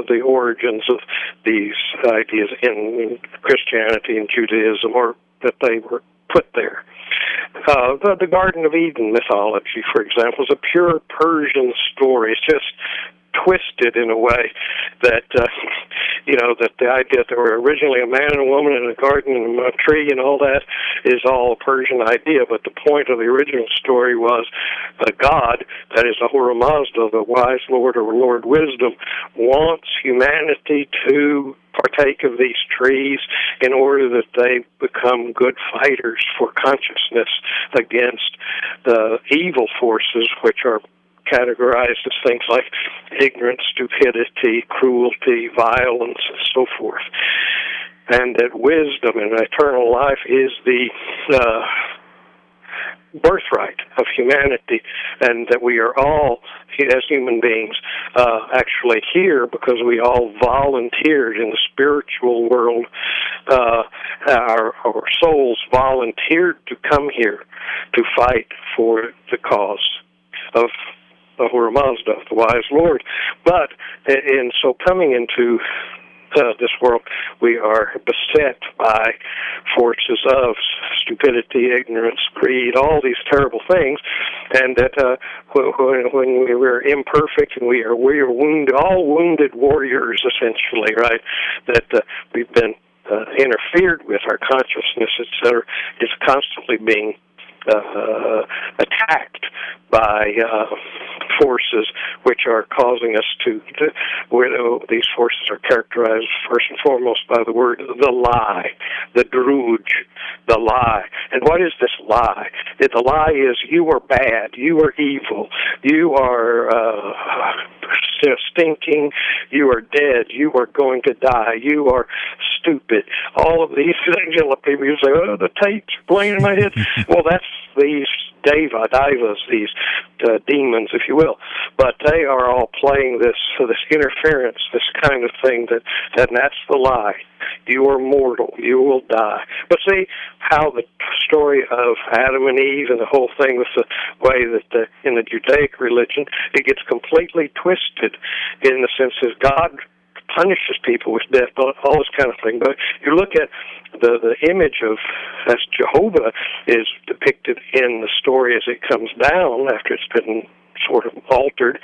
the origins of these ideas in Christianity and Judaism, or that they were put there. The Garden of Eden mythology, for example, is a pure Persian story. It's just twisted in a way that, that the idea that there were originally a man and a woman in a garden and a tree and all that is all a Persian idea. But the point of the original story was God, that is Ahura Mazda, the wise Lord or Lord Wisdom, wants humanity to partake of these trees in order that they become good fighters for consciousness against the evil forces, which are categorized as things like ignorance, stupidity, cruelty, violence, and so forth. And that wisdom and eternal life is the birthright of humanity, and that we are all, as human beings, actually here because we all volunteered in the spiritual world. Our souls volunteered to come here to fight for the cause of Ahura Mazda, the wise Lord. But in so coming into this world, we are beset by forces of stupidity, ignorance, greed, all these terrible things, and that when we were imperfect and we are wounded, all wounded warriors essentially, right? That we've been interfered with, our consciousness, etc., is constantly being attacked by forces which are causing us these forces are characterized first and foremost by the word the lie, the druge, the lie. And what is this lie? The lie is you are bad, you are evil, you are stinking, you are dead, you are going to die, you are stupid. All of these things, people say, oh, the tapes playing in my head. Well, that's these divas, these demons, if you will. But they are all playing this interference, this kind of thing, and that's the lie. You are mortal. You will die. But see how the story of Adam and Eve and the whole thing with the way that in the Judaic religion, it gets completely twisted in the sense that God punishes people with death, all this kind of thing. But you look at the image of as Jehovah is depicted in the story as it comes down after it's been sort of altered.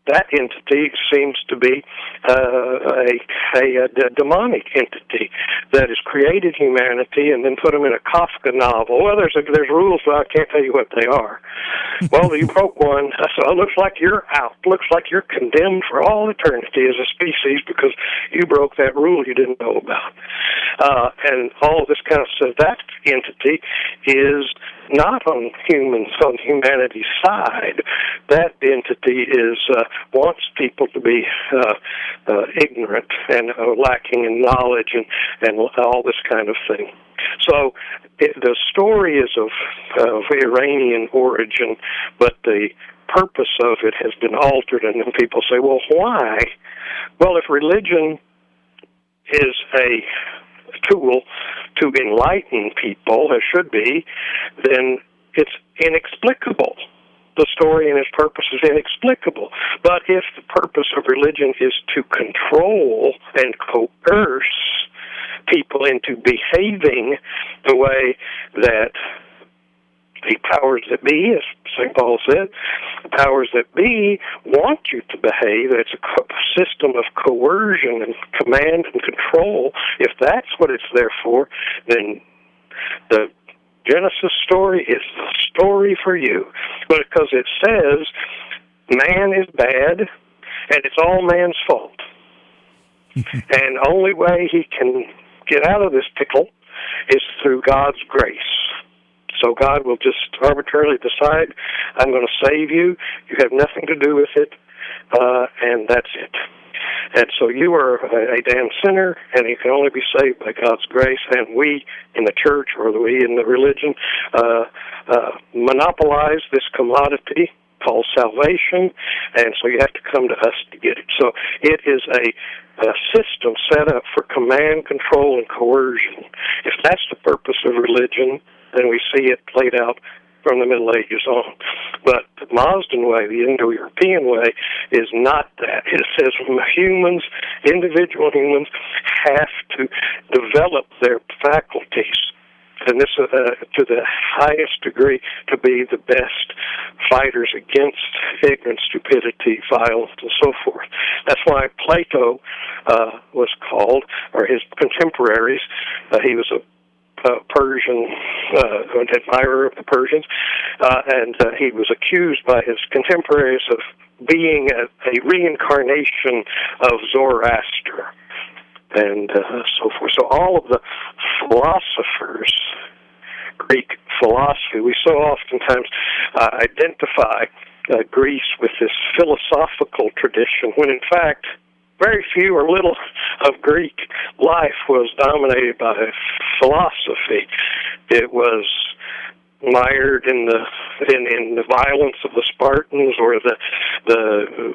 That entity seems to be a demonic entity that has created humanity and then put them in a Kafka novel. Well, there's rules, but I can't tell you what they are. Well, you broke one, so it looks like you're out. Looks like you're condemned for all eternity as a species because you broke that rule you didn't know about. And all of this kind of stuff. That entity is not on humanity's side. That entity is wants people to be ignorant and lacking in knowledge and all this kind of thing. So the story is of Iranian origin, but the purpose of it has been altered, and then people say, well, why? Well, if religion is a tool to enlighten people, as should be, then it's inexplicable. The story and its purpose is inexplicable. But if the purpose of religion is to control and coerce people into behaving the way that the powers that be, as St. Paul said, the powers that be want you to behave. It's a system of coercion and command and control. If that's what it's there for, then the Genesis story is the story for you. But because it says man is bad and it's all man's fault. And the only way he can get out of this pickle is through God's grace. So God will just arbitrarily decide, I'm going to save you. You have nothing to do with it, and that's it. And so you are a damn sinner, and you can only be saved by God's grace. And we in the church, or we in the religion, monopolize this commodity called salvation, and so you have to come to us to get it. So it is a system set up for command, control, and coercion. If that's the purpose of religion, then we see it played out from the Middle Ages on. But the Mazdan way, the Indo-European way, is not that. It says humans, individual humans, have to develop their faculties, and this to the highest degree, to be the best fighters against ignorance, stupidity, violence, and so forth. That's why Plato was called, or his contemporaries, he was a Persian, an admirer of the Persians, and he was accused by his contemporaries of being a reincarnation of Zoroaster, and so forth. So all of the philosophers, Greek philosophy, we so oftentimes identify Greece with this philosophical tradition, when in fact very few or little of Greek life was dominated by philosophy. It was mired in the violence of the Spartans, or the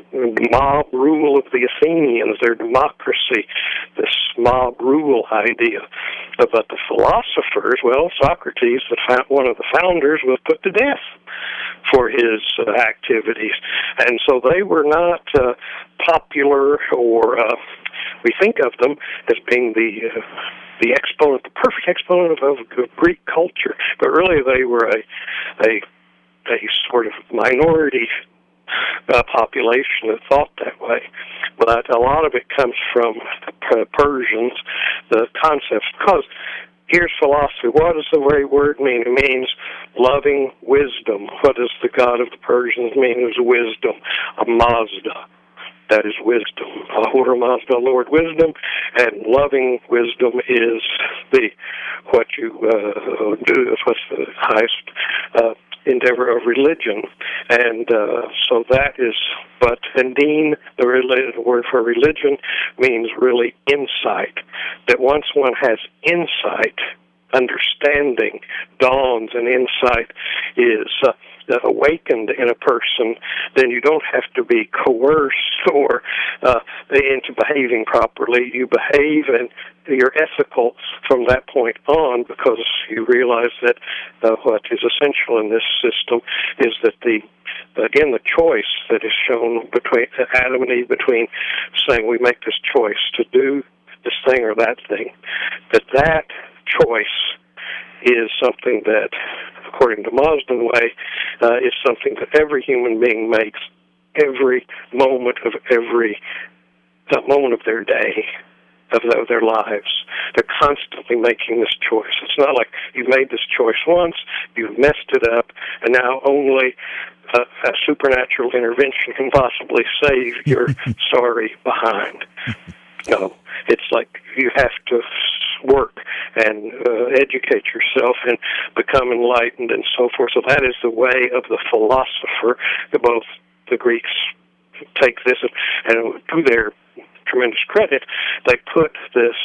mob rule of the Athenians, their democracy, this mob rule idea. But the philosophers, well, Socrates, one of the founders, was put to death for his activities, and so they were not popular, or we think of them as being the exponent, the perfect exponent of Greek culture, but really they were a sort of minority population that thought that way. But a lot of it comes from the Persians, the concepts, because here's philosophy. What does the very word mean? It means loving wisdom. What does the god of the Persians mean? It was wisdom, a Mazda. That is wisdom. Ahura Mazda, Lord Wisdom, and loving wisdom is what you do. What's the highest endeavor of religion, and so that is. But Din, the word for religion, means really insight. That once one has insight, understanding dawns, and insight is awakened in a person, then you don't have to be coerced or into behaving properly. You behave and you're ethical from that point on, because you realize that what is essential in this system is that the choice that is shown between Adam and Eve, between saying we make this choice to do this thing or that thing, that choice is something that, according to Mazdan way, is something that every human being makes every moment of their day, of their lives. They're constantly making this choice. It's not like you've made this choice once, you've messed it up, and now only a supernatural intervention can possibly save your sorry behind. No, it's like you have to work and educate yourself and become enlightened and so forth. So that is the way of the philosopher. Both the Greeks take this, and to their tremendous credit, they put this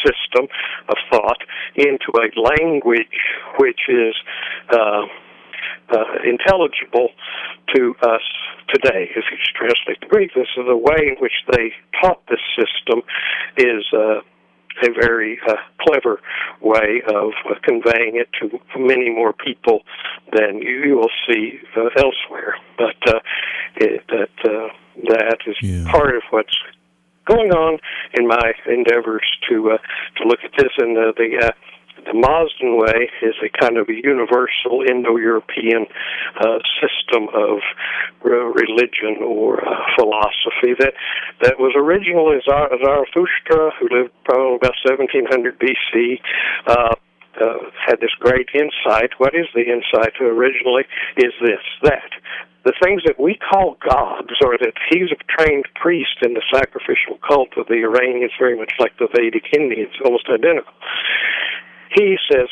system of thought into a language which is intelligible to us today. If you translate the Greek, this is the way in which they taught this system is a very clever way of conveying it to many more people than you will see elsewhere. But that is part of what's going on in my endeavors to look at this. And the Mazdan way is a kind of a universal Indo-European system of religion or philosophy that was originally Zarathustra, who lived probably about 1700 BC, had this great insight. What is the insight originally? Is that the things that we call gods, or that he's a trained priest in the sacrificial cult of the Iranians, very much like the Vedic Indians, almost identical. He says,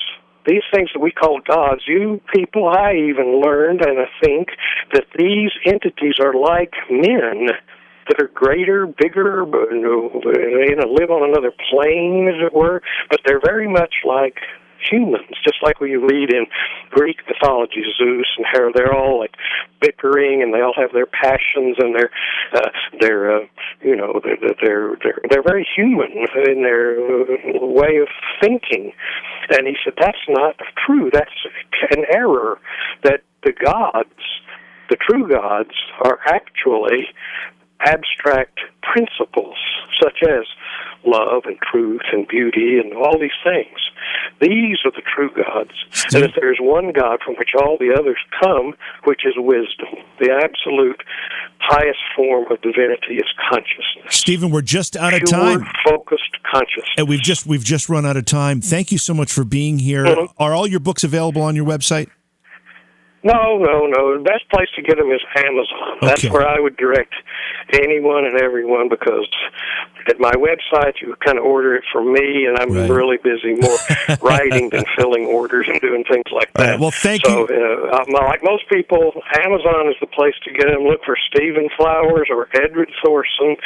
these things that we call gods, you people, I even learned, and I think, that these entities are like men that are greater, bigger, live on another plane, as it were, but they're very much like humans, just like we read in Greek mythology, Zeus and Hera. They're all like bickering, and they all have their passions, and they're very human in their way of thinking. And he said that's not true. That's an error. That the gods, the true gods, are actually abstract principles, such as love and truth and beauty and all these things. These are the true gods. And if there's one God from which all the others come, which is wisdom, the absolute highest form of divinity is consciousness. Stephen, we're just out of time. Focused consciousness. And we've just run out of time. Thank you so much for being here. Mm-hmm. Are all your books available on your website? No. The best place to get them is Amazon. Okay. That's where I would direct anyone and everyone, because at my website you kind of order it from me, and I'm really busy more writing than filling orders and doing things like that. Right. Well, thank you. Like most people, Amazon is the place to get them. Look for Stephen Flowers or Edred Thorson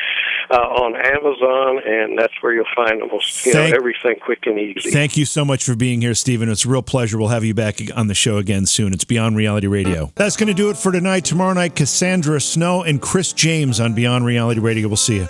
on Amazon, and that's where you'll find almost everything quick and easy. Thank you so much for being here, Stephen. It's a real pleasure. We'll have you back on the show again soon. It's Beyond Reality Radio. That's going to do it for tonight. Tomorrow night, Cassandra Snow and Chris James on Beyond Reality Radio. We'll see you.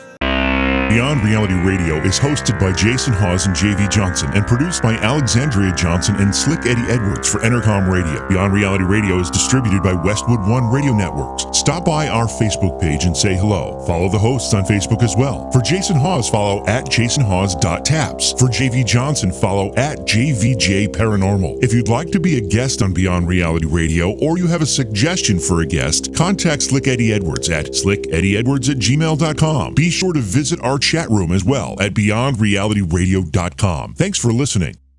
Beyond Reality Radio is hosted by Jason Hawes and J.V. Johnson and produced by Alexandria Johnson and Slick Eddie Edwards for Entercom Radio. Beyond Reality Radio is distributed by Westwood One Radio Networks. Stop by our Facebook page and say hello. Follow the hosts on Facebook as well. For Jason Hawes, follow at jasonhawes.taps. For J.V. Johnson, follow at JVJ Paranormal. If you'd like to be a guest on Beyond Reality Radio or you have a suggestion for a guest, contact Slick Eddie Edwards at slickeddieedwards@gmail.com. Be sure to visit our chat room as well at beyondrealityradio.com. Thanks for listening.